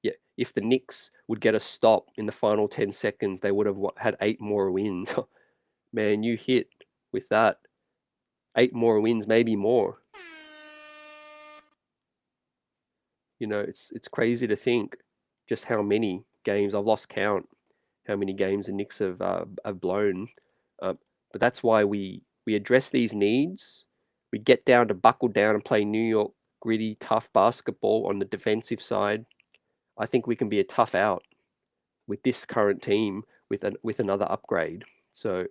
Yeah, if the Knicks would get a stop in the final 10 seconds, they would have had 8 more wins. Man, you hit with that. 8 more wins, maybe more. It's crazy to think just how many games I've lost count. How many games the Knicks have blown. But that's why we address these needs. We get down to buckle down and play New York gritty, tough basketball on the defensive side. I think we can be a tough out with this current team with another upgrade. So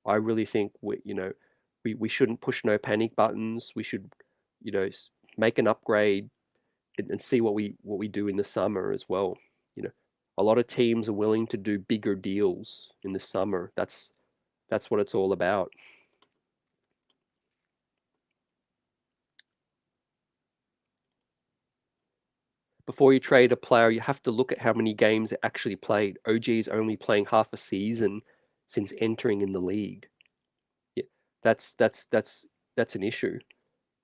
I really think we shouldn't push no panic buttons. We should make an upgrade and see what we do in the summer as well. You know, a lot of teams are willing to do bigger deals in the summer. That's what it's all about. Before you trade a player, you have to look at how many games it actually played. OG is only playing half a season since entering in the league. Yeah, that's an issue.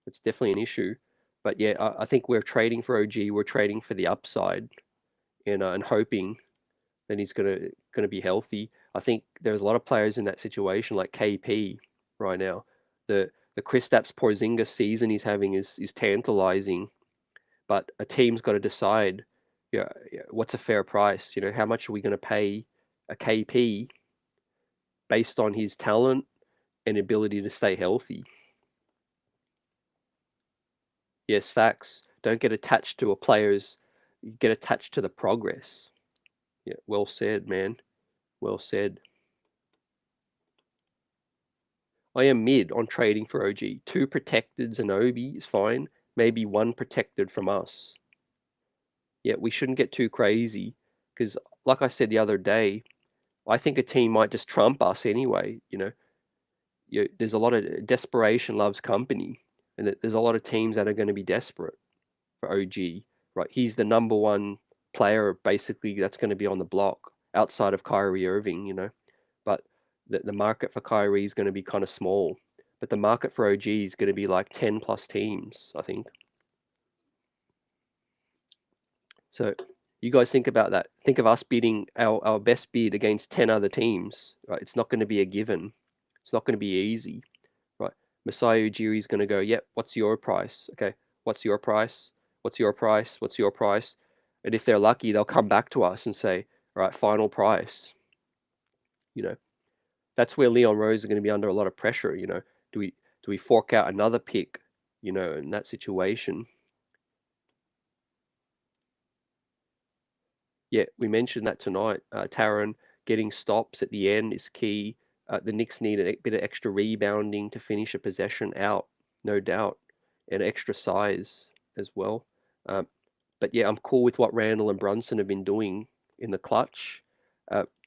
It's definitely an issue. But yeah, I think we're trading for OG. We're trading for the upside, and hoping that he's gonna be healthy. I think there's a lot of players in that situation, like KP right now. The Kristaps Porzingis season he's having is tantalizing, but a team's got to decide, what's a fair price? How much are we going to pay a KP based on his talent and ability to stay healthy? Yes, facts. Don't get attached to a player's. Get attached to the progress. Yeah, well said, man. Well said. I am mid on trading for OG. Two protected Zanobi is fine. Maybe one protected from us. Yeah, we shouldn't get too crazy because, like I said the other day, I think a team might just trump us anyway. There's a lot of desperation loves company, and there's a lot of teams that are going to be desperate for OG. Right, he's the number one player basically that's going to be on the block outside of Kyrie Irving. But the market for Kyrie is going to be kind of small. But the market for OG is going to be like 10 plus teams, I think. So you guys think about that. Think of us bidding our best bid against 10 other teams, right? It's not going to be a given. It's not going to be easy, right? Masai Ujiri is going to go, yep, what's your price? Okay, what's your price? What's your price? What's your price? And if they're lucky, they'll come back to us and say, all right, final price. That's where Leon Rose is going to be under a lot of pressure. Do we fork out another pick? In that situation. Yeah, we mentioned that tonight. Taron getting stops at the end is key. The Knicks need a bit of extra rebounding to finish a possession out, no doubt, and extra size as well. Um, but yeah, I'm cool with what Randle and Brunson have been doing in the clutch.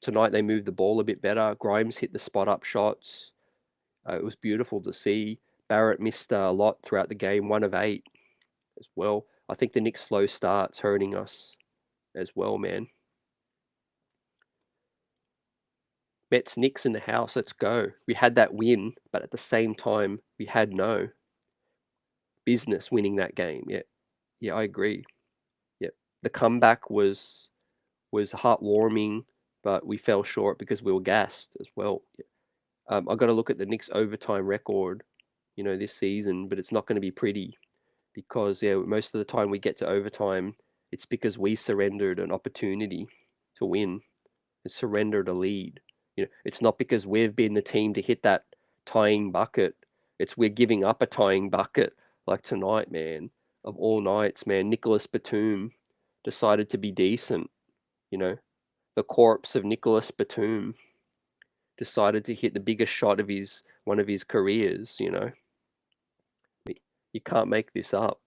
Tonight they moved the ball a bit better. Grimes hit the spot up shots. It was beautiful to see. Barrett missed a lot throughout the game, 1 of 8 as well. I think the Knicks' slow start's hurting us as well, man. Mets Knicks in the house. Let's go. We had that win, but at the same time, we had no business winning that game. Yeah, yeah, I agree. Yeah, the comeback was heartwarming. but we fell short because we were gassed as well. I got to look at the Knicks overtime record, this season, but it's not going to be pretty because most of the time we get to overtime, it's because we surrendered an opportunity to win, and surrendered a lead. It's not because we've been the team to hit that tying bucket. It's we're giving up a tying bucket like tonight, man. Of all nights, man, Nicholas Batum decided to be decent. You know, the corpse of Nicholas Batum decided to hit the biggest shot of his one of his careers. You can't make this up.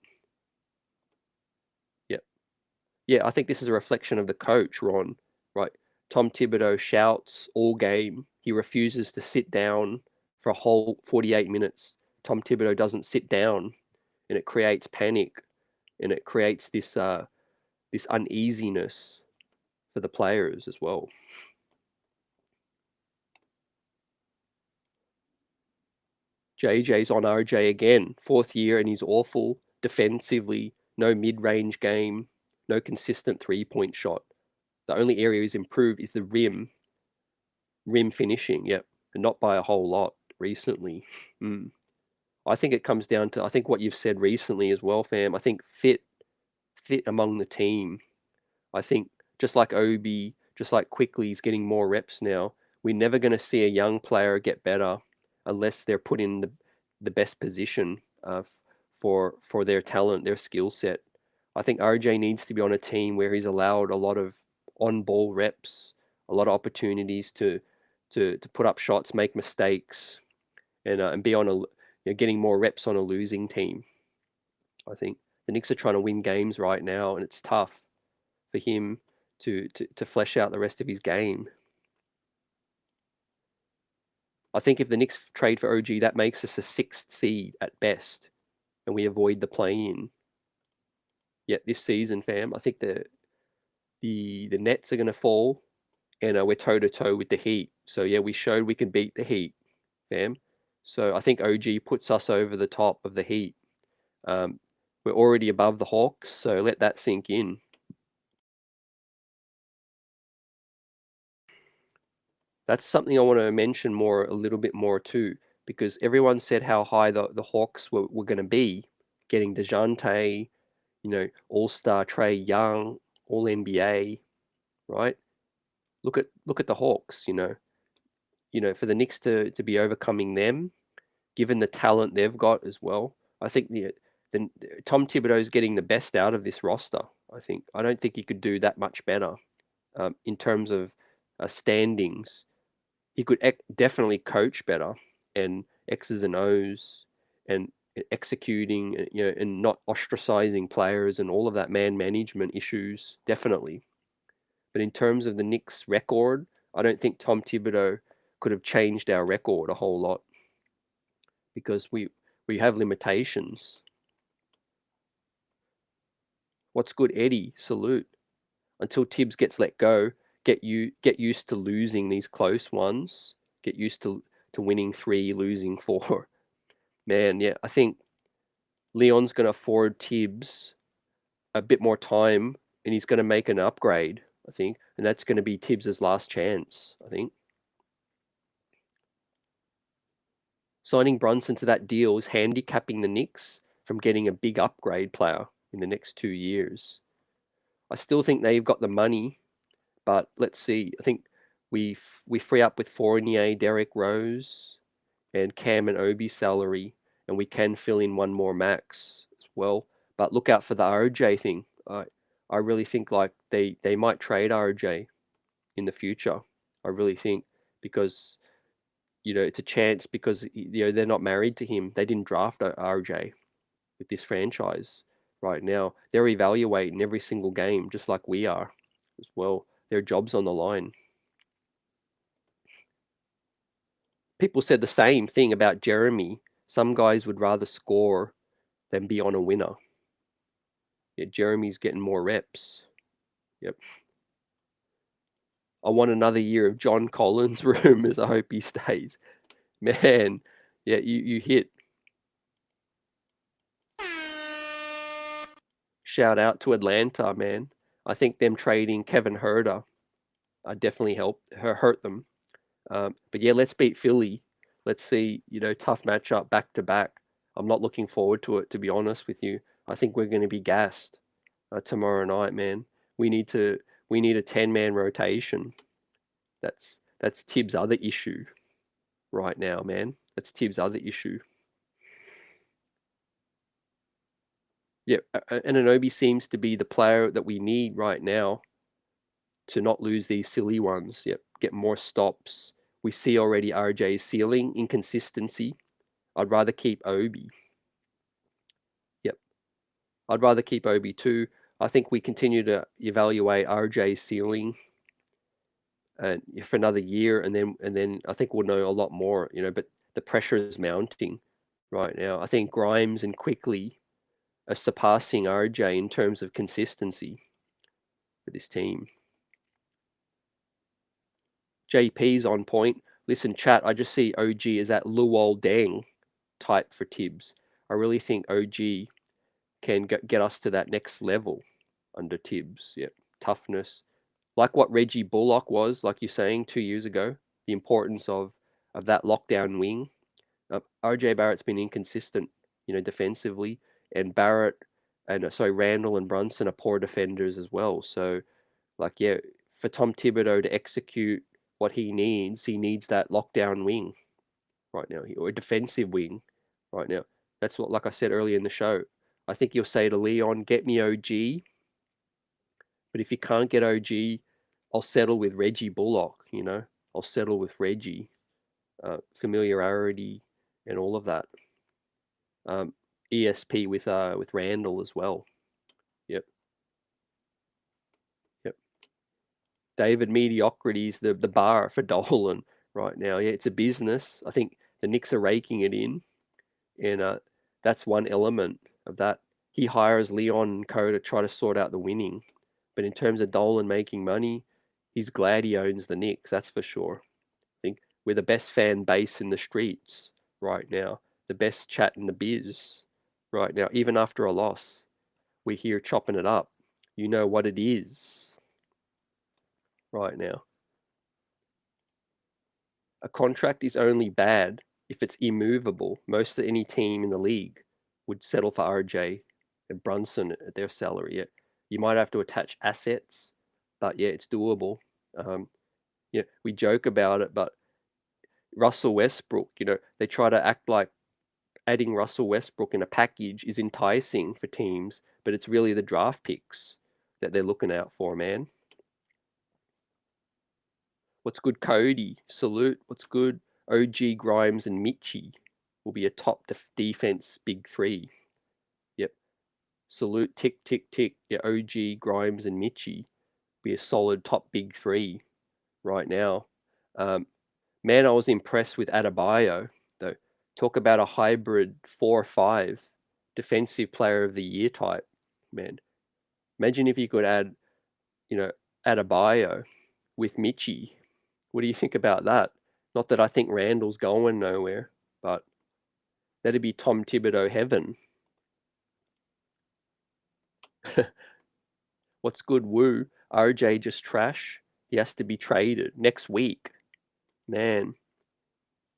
Yeah, yeah. I think this is a reflection of the coach, Ron. Right? Tom Thibodeau shouts all game. He refuses to sit down for a whole 48 minutes. Tom Thibodeau doesn't sit down, and it creates panic, and it creates this uneasiness for the players as well. JJ's on RJ again, fourth year, and he's awful defensively. No mid-range game, no consistent three-point shot. The only area he's improved is the rim finishing. Yep, and not by a whole lot recently. Mm. I think it comes down to what you've said recently as well, fam. I think fit among the team. I think just like Obi, just like Quickly is getting more reps now, we're never going to see a young player get better unless they're put in the best position for their talent, their skill set. I think RJ needs to be on a team where he's allowed a lot of on-ball reps, a lot of opportunities to put up shots, make mistakes, and be on getting more reps on a losing team. I think the Knicks are trying to win games right now, and it's tough for him to flesh out the rest of his game. I think if the Knicks trade for OG, that makes us a sixth seed at best, and we avoid the play-in. Yet this season, fam, I think the Nets are going to fall, and we're toe to toe with the Heat. So yeah, we showed we can beat the Heat, fam. So I think OG puts us over the top of the Heat. We're already above the Hawks, so let that sink in. That's something I want to mention a little bit more too, because everyone said how high the Hawks were going to be, getting DeJounte, All-Star Trae Young, All NBA, right? Look at the Hawks, for the Knicks to be overcoming them, given the talent they've got as well. I think the Tom Thibodeau's getting the best out of this roster. I don't think he could do that much better in terms of standings. He could definitely coach better and X's and O's and executing, and not ostracizing players and all of that man management issues, definitely. But in terms of the Knicks' record, I don't think Tom Thibodeau could have changed our record a whole lot because we have limitations. What's good, Eddie? Salute. Until Tibbs gets let go, get used to losing these close ones. Get used to winning 3, losing 4. Man, yeah, I think Leon's going to afford Tibbs a bit more time, and he's going to make an upgrade, I think, and that's going to be Tibbs' last chance, I think. Signing Brunson to that deal is handicapping the Knicks from getting a big upgrade player in the next 2 years. I still think they've got the money, but let's see. I think we free up with Fournier, Derrick Rose, and Cam and Obi salary, and we can fill in one more max as well. But look out for the RJ thing. I really think like they might trade RJ in the future. I really think because it's a chance because they're not married to him. They didn't draft RJ with this franchise right now. They're evaluating every single game just like we are as well. Their job's on the line. People said the same thing about Jeremy. Some guys would rather score than be on a winner. Yeah, Jeremy's getting more reps. Yep. I want another year of John Collins' rumors. I hope he stays. Man, yeah, you hit. Shout out to Atlanta, man. I think them trading Kevin Herter definitely hurt them. But yeah, let's beat Philly. Let's see, tough matchup back to back. I'm not looking forward to it, to be honest with you. I think we're going to be gassed tomorrow night, man. We need to we need a 10-man rotation. That's Tibbs' other issue right now, man. That's Tibbs' other issue. Yeah, Anunoby seems to be the player that we need right now to not lose these silly ones. Yep, get more stops. We see already RJ's ceiling inconsistency. I'd rather keep Obi. Yep, I'd rather keep Obi too. I think we continue to evaluate RJ's ceiling for another year, and then I think we'll know a lot more. But the pressure is mounting right now. I think Grimes and Quickly are surpassing RJ in terms of consistency for this team. JP's on point. Listen, chat, I just see OG as that Luol Deng type for Tibbs. I really think OG can get us to that next level under Tibbs. Yep, toughness. Like what Reggie Bullock was, like you're saying, 2 years ago, the importance of that lockdown wing. RJ Barrett's been inconsistent, defensively, and Randle and Brunson are poor defenders as well. So, like, yeah, for Tom Thibodeau to execute what he needs that lockdown wing right now, or a defensive wing right now. That's what, like I said earlier in the show, I think you'll say to Leon, get me OG, but if you can't get OG, I'll settle with Reggie Bullock. I'll settle with Reggie, familiarity and all of that. ESP with Randle as well. Yep, yep. David Mediocrity's the bar for Dolan right now. Yeah, it's a business. I think the Knicks are raking it in, and that's one element of that. He hires Leon and Co to try to sort out the winning, but in terms of Dolan making money, he's glad he owns the Knicks. That's for sure. I think we're the best fan base in the streets right now, the best chat in the biz right now. Even after a loss, we're here chopping it up. You know what it is right now. A contract is only bad if it's immovable. Most of any team in the league would settle for RJ and Brunson at their salary. Yeah, you might have to attach assets, but yeah, it's doable. Yeah, we joke about it, but Russell Westbrook, they try to act like adding Russell Westbrook in a package is enticing for teams, but it's really the draft picks that they're looking out for, man. What's good, Cody? Salute. What's good? OG, Grimes, and Mitchie will be a top defense big three. Yep. Salute. Tick, tick, tick. Yeah, OG, Grimes, and Mitchie be a solid top big three right now. Man, I was impressed with Adebayo, though. Talk about a hybrid 4 or 5 defensive player of the year type, man. Imagine if you could add, Adebayo with Mitchie. What do you think about that? Not that I think Randle's going nowhere, but that'd be Tom Thibodeau heaven. What's good, Woo? RJ just trash. He has to be traded next week. Man,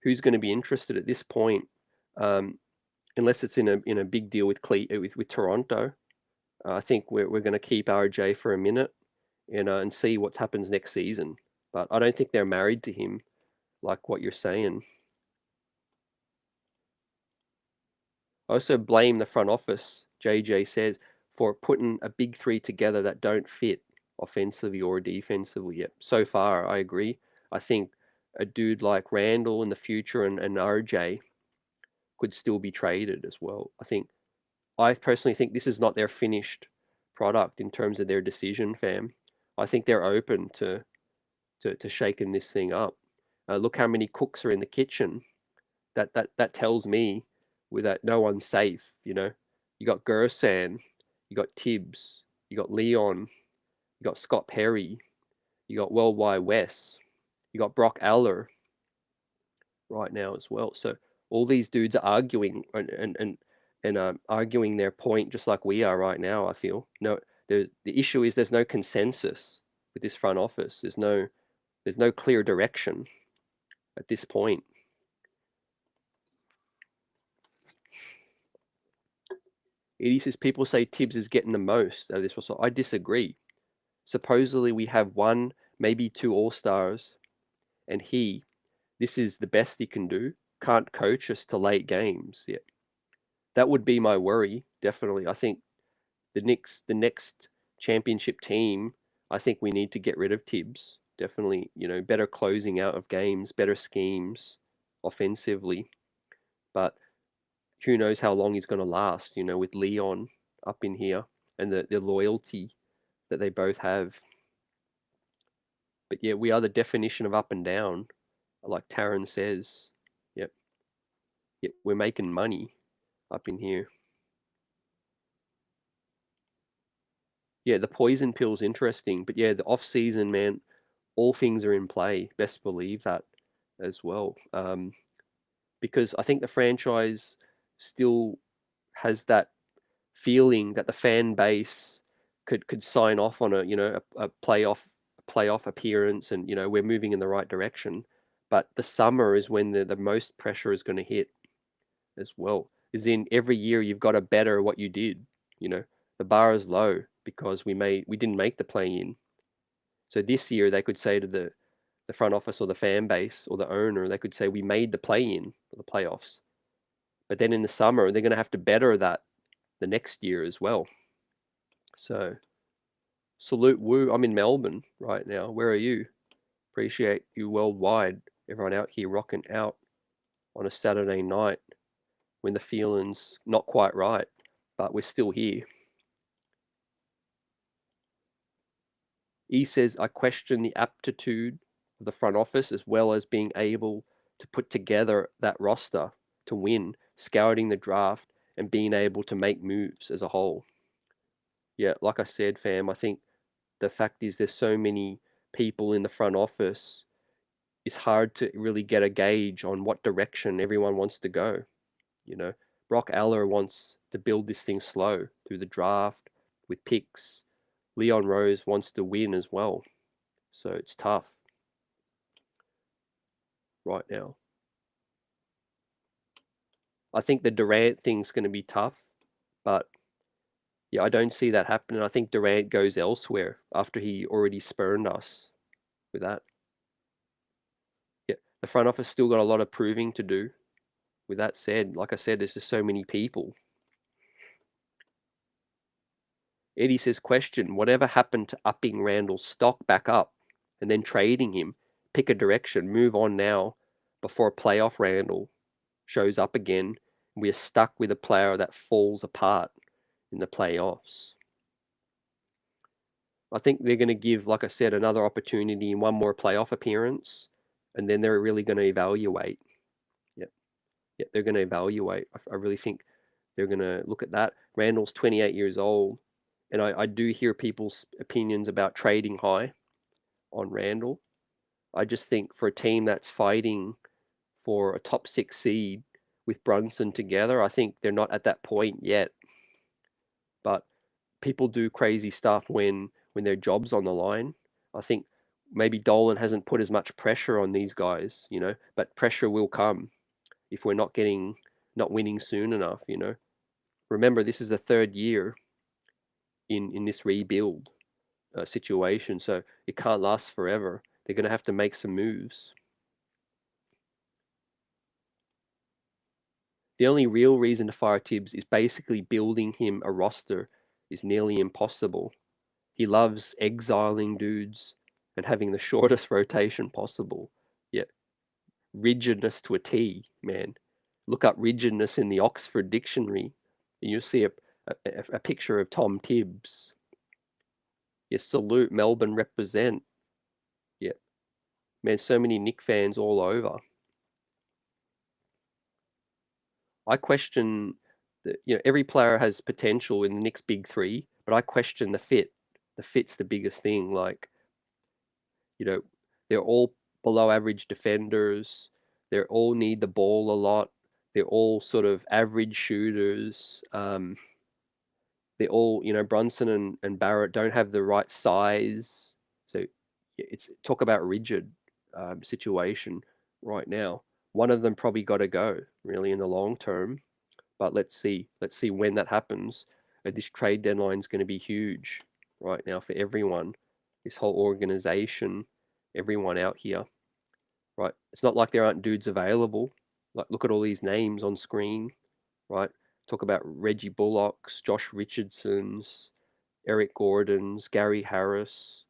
who's going to be interested at this point? Unless it's in a big deal with Toronto. I think we're going to keep RJ for a minute and see what happens next season. But I don't think they're married to him, like what you're saying. I also blame the front office, JJ says, for putting a big three together that don't fit offensively or defensively yet. So far, I agree. I think a dude like Randle in the future and RJ could still be traded as well. I personally think this is not their finished product in terms of their decision, fam. I think they're open to shaking this thing up. Look how many cooks are in the kitchen. That tells me that no one's safe. You got Gersan, you got Tibbs, you got Leon, you got Scott Perry, you got Worldwide Wes, you got Brock Aller right now as well. So all these dudes are arguing and arguing their point just like we are right now. I feel the issue is there's no consensus with this front office. There's no There's no clear direction at this point. Edie says people say Tibbs is getting the most out of this roster. I disagree. Supposedly we have one, maybe two All-Stars, and this is the best he can do. Can't coach us to late games yet. That would be my worry, definitely. I think the next championship team, I think we need to get rid of Tibbs. Definitely, better closing out of games, better schemes offensively. But who knows how long he's going to last, with Leon up in here and the loyalty that they both have. But yeah, we are the definition of up and down, like Taryn says. Yep. Yep, we're making money up in here. Yeah, the poison pill's interesting, but yeah, the off season, man, all things are in play. Best believe that as well. Because I think the franchise still has that feeling that the fan base could sign off on a playoff appearance, and we're moving in the right direction. But the summer is when the most pressure is going to hit as well. Is in every year you've got to better what you did. The bar is low because we didn't make the play in. So this year they could say to the front office or the fan base or the owner, they could say we made the play in for the playoffs. But then in the summer they're going to have to better that the next year as well. So salute Woo. I'm in Melbourne right now. Where are you? Appreciate you worldwide. Everyone out here rocking out on a Saturday night when the feeling's not quite right, but we're still here. E says, I question the aptitude of the front office as well as being able to put together that roster to win, scouting the draft and being able to make moves as a whole. Yeah, like I said, fam, I think the fact is there's so many people in the front office, it's hard to really get a gauge on what direction everyone wants to go. Brock Aller wants to build this thing slow through the draft with picks. Leon Rose wants to win as well. So it's tough right now. I think the Durant thing's going to be tough, but yeah, I don't see that happening. I think Durant goes elsewhere after he already spurned us with that. Yeah, the front office still got a lot of proving to do. With that said, like I said, there's just so many people. Eddie says, question, whatever happened to upping Randle's stock back up and then trading him? Pick a direction, move on now before a playoff Randle shows up again. We are stuck with a player that falls apart in the playoffs. I think they're going to give, like I said, another opportunity in one more playoff appearance, and then they're really going to evaluate. Yeah, they're going to evaluate. I really think they're going to look at that. Randle's 28 years old, and I do hear people's opinions about trading high on Randle. I just think for a team that's fighting for a top 6 seed with Brunson together, I think they're not at that point yet. But people do crazy stuff when their job's on the line. I think maybe Dolan hasn't put as much pressure on these guys, but pressure will come if we're not winning soon enough. Remember, this is the third year in this rebuild situation, so it can't last forever. They're going to have to make some moves. The only real reason to fire Tibbs is basically building him a roster is nearly impossible. He loves exiling dudes and having the shortest rotation possible. Yeah, rigidness to a T, man. Look up rigidness in the Oxford Dictionary, and you'll see a picture of Tom Tibbs. Yeah, salute Melbourne represent. Yeah, man, so many Knick fans all over. I question that every player has potential in the Knicks big three, but I question the fit. The fit's the biggest thing. Like, they're all below average defenders. They all need the ball a lot. They're all sort of average shooters. They all, Brunson and Barrett don't have the right size. So yeah, it's talk about rigid situation right now. One of them probably got to go really in the long term, but let's see. Let's see when that happens. This trade deadline is going to be huge right now for everyone. This whole organization, everyone out here, right? It's not like there aren't dudes available. Like, look at all these names on screen, right? Talk about Reggie Bullock's, Josh Richardson's, Eric Gordon's, Gary Harris,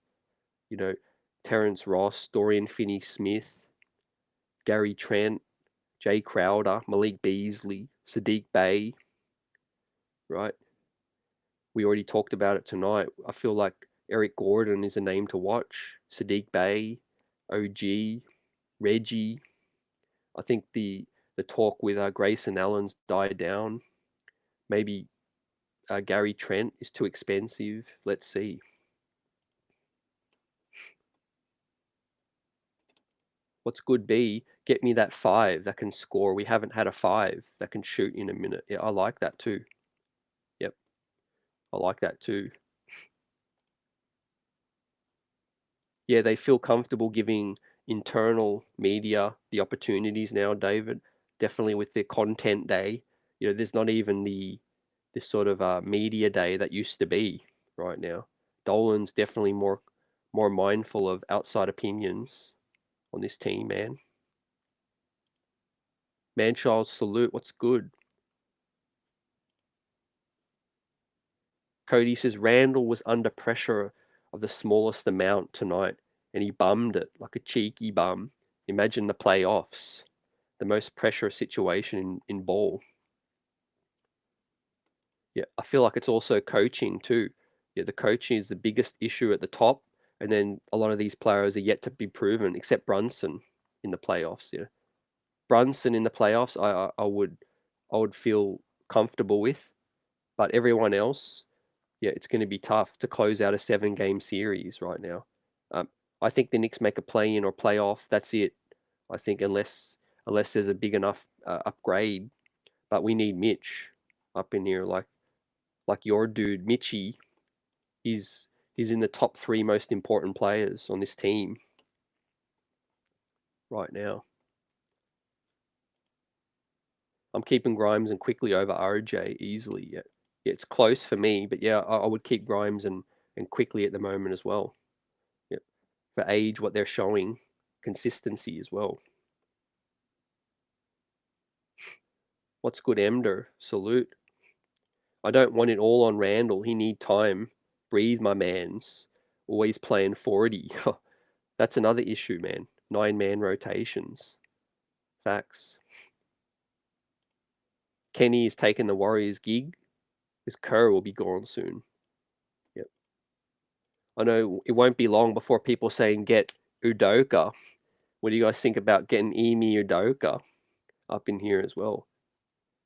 you know, Terrence Ross, Dorian Finney-Smith, Gary Trent, Jay Crowder, Malik Beasley, Sadiq Bey, right? We already talked about it tonight. I feel like Eric Gordon is a name to watch. Sadiq Bey, OG, Reggie. I think the talk with Grayson Allen's died down. Maybe Gary Trent is too expensive. Let's see. What's good B? Get me that 5 that can score. We haven't had a 5 that can shoot in a minute. Yeah, I like that too. Yep, I like that too. Yeah, they feel comfortable giving internal media the opportunities now, David. Definitely with their content day. There's not even this sort of media day that used to be right now. Dolan's definitely more mindful of outside opinions on this team, man. Manchild salute, what's good? Cody says Randle was under pressure of the smallest amount tonight and he bummed it like a cheeky bum. Imagine the playoffs, the most pressure situation in ball. Yeah, I feel like it's also coaching too. Yeah, the coaching is the biggest issue at the top, and then a lot of these players are yet to be proven, except Brunson in the playoffs. Yeah, Brunson in the playoffs, I would feel comfortable with, but everyone else, yeah, it's going to be tough to close out a 7-game series right now. Um, I think the Knicks make a play-in or playoff. That's it. I think unless there's a big enough upgrade, but we need Mitch up in here, like your dude Mitchy. He's in the top 3 most important players on this team right now. I'm keeping Grimes and quickly over RJ easily. Yeah, yeah, it's close for me, but yeah, I would keep Grimes and quickly at the moment as well. Yeah, for age, what they're showing, consistency as well. What's good, Emder? Salute. I don't want it all on Randle. He need time. Breathe, my mans. Always playing 40. That's another issue, man. 9-man rotations. Facts. Kenny is taking the Warriors gig. His Kerr will be gone soon. Yep. I know it won't be long before people saying get Udoka. What do you guys think about getting Emi Udoka up in here as well?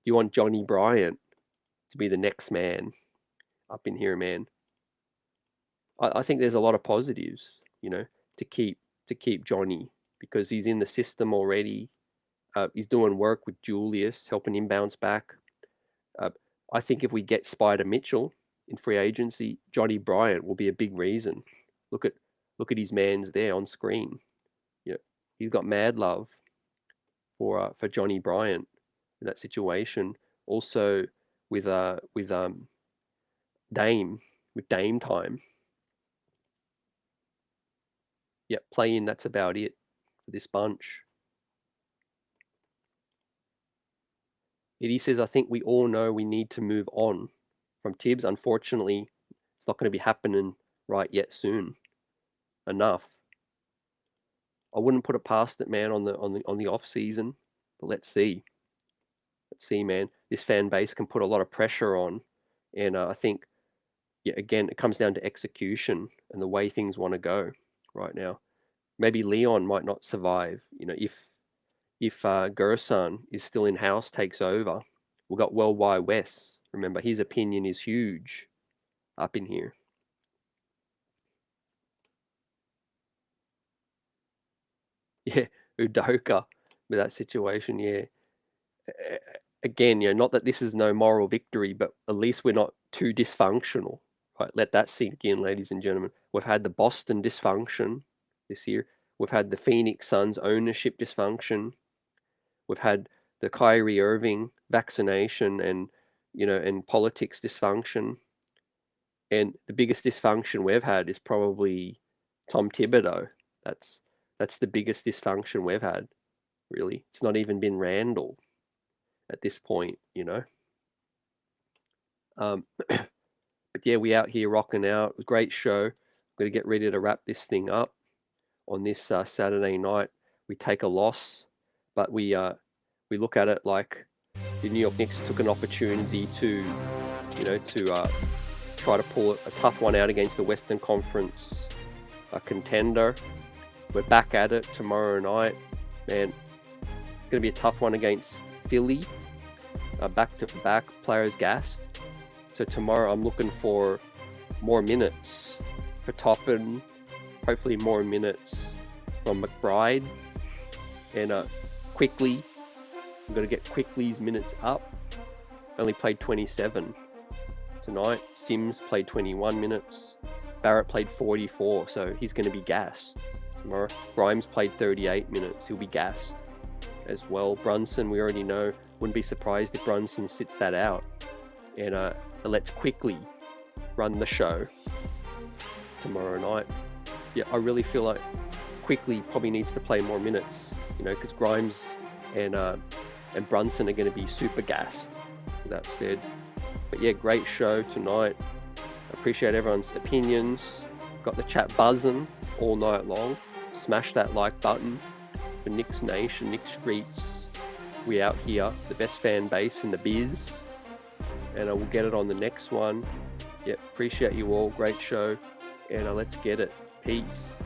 Do you want Johnny Bryant to be the next man up in here, man? I think there's a lot of positives, to keep Johnny because he's in the system already. He's doing work with Julius, helping him bounce back. Uh, I think if we get Spider Mitchell in free agency, Johnny Bryant will be a big reason. Look at his man's there on screen. Yeah, he's got mad love for Johnny Bryant in that situation. Also with Dame with Dame time. Yeah, play in. That's about it for this bunch. Eddie says, I think we all know we need to move on from Tibbs. Unfortunately, it's not going to be happening right yet soon enough. I wouldn't put it past it, man, on the off season. But let's see. Let's see, man. This fan base can put a lot of pressure on, and I think, yeah, again, it comes down to execution and the way things want to go right now. Maybe Leon might not survive. If Gerson is still in house, takes over, we've got Worldwide West. Remember, his opinion is huge up in here. Yeah, Udoka with that situation. Yeah. Again, not that this is no moral victory, but at least we're not too dysfunctional. Right? Let that sink in, ladies and gentlemen. We've had the Boston dysfunction. this year. We've had the Phoenix Suns ownership dysfunction. We've had the Kyrie Irving vaccination and, and politics dysfunction. And the biggest dysfunction we've had is probably Tom Thibodeau. That's the biggest dysfunction we've had, really. It's not even been Randle at this point, But yeah, we out here rocking out. It was a great show. I'm going to get ready to wrap this thing up on this Saturday night. We take a loss, but we look at it like the New York Knicks took an opportunity to try to pull a tough one out against the Western Conference contender. We're back at it tomorrow night, man. It's going to be a tough one against Philly. Back to back, players gassed. So tomorrow I'm looking for more minutes for Toppin, hopefully more minutes from McBride, and Quickly. I'm going to get Quickly's minutes up. Only played 27 tonight. Sims played 21 minutes. Barrett played 44, so he's going to be gassed tomorrow. Grimes played 38 minutes. He'll be gassed as well. Brunson, we already know. Wouldn't be surprised if Brunson sits that out. And let's Quickly run the show tomorrow night. Yeah, I really feel like Quickly probably needs to play more minutes, because Grimes and Brunson are going to be super gassed, with that said. But yeah, great show tonight. Appreciate everyone's opinions. Got the chat buzzing all night long. Smash that like button for Knicks Nation, Knicks Streets. We out here, the best fan base in the biz. And I will get it on the next one. Yep, appreciate you all. Great show. And let's get it. Peace.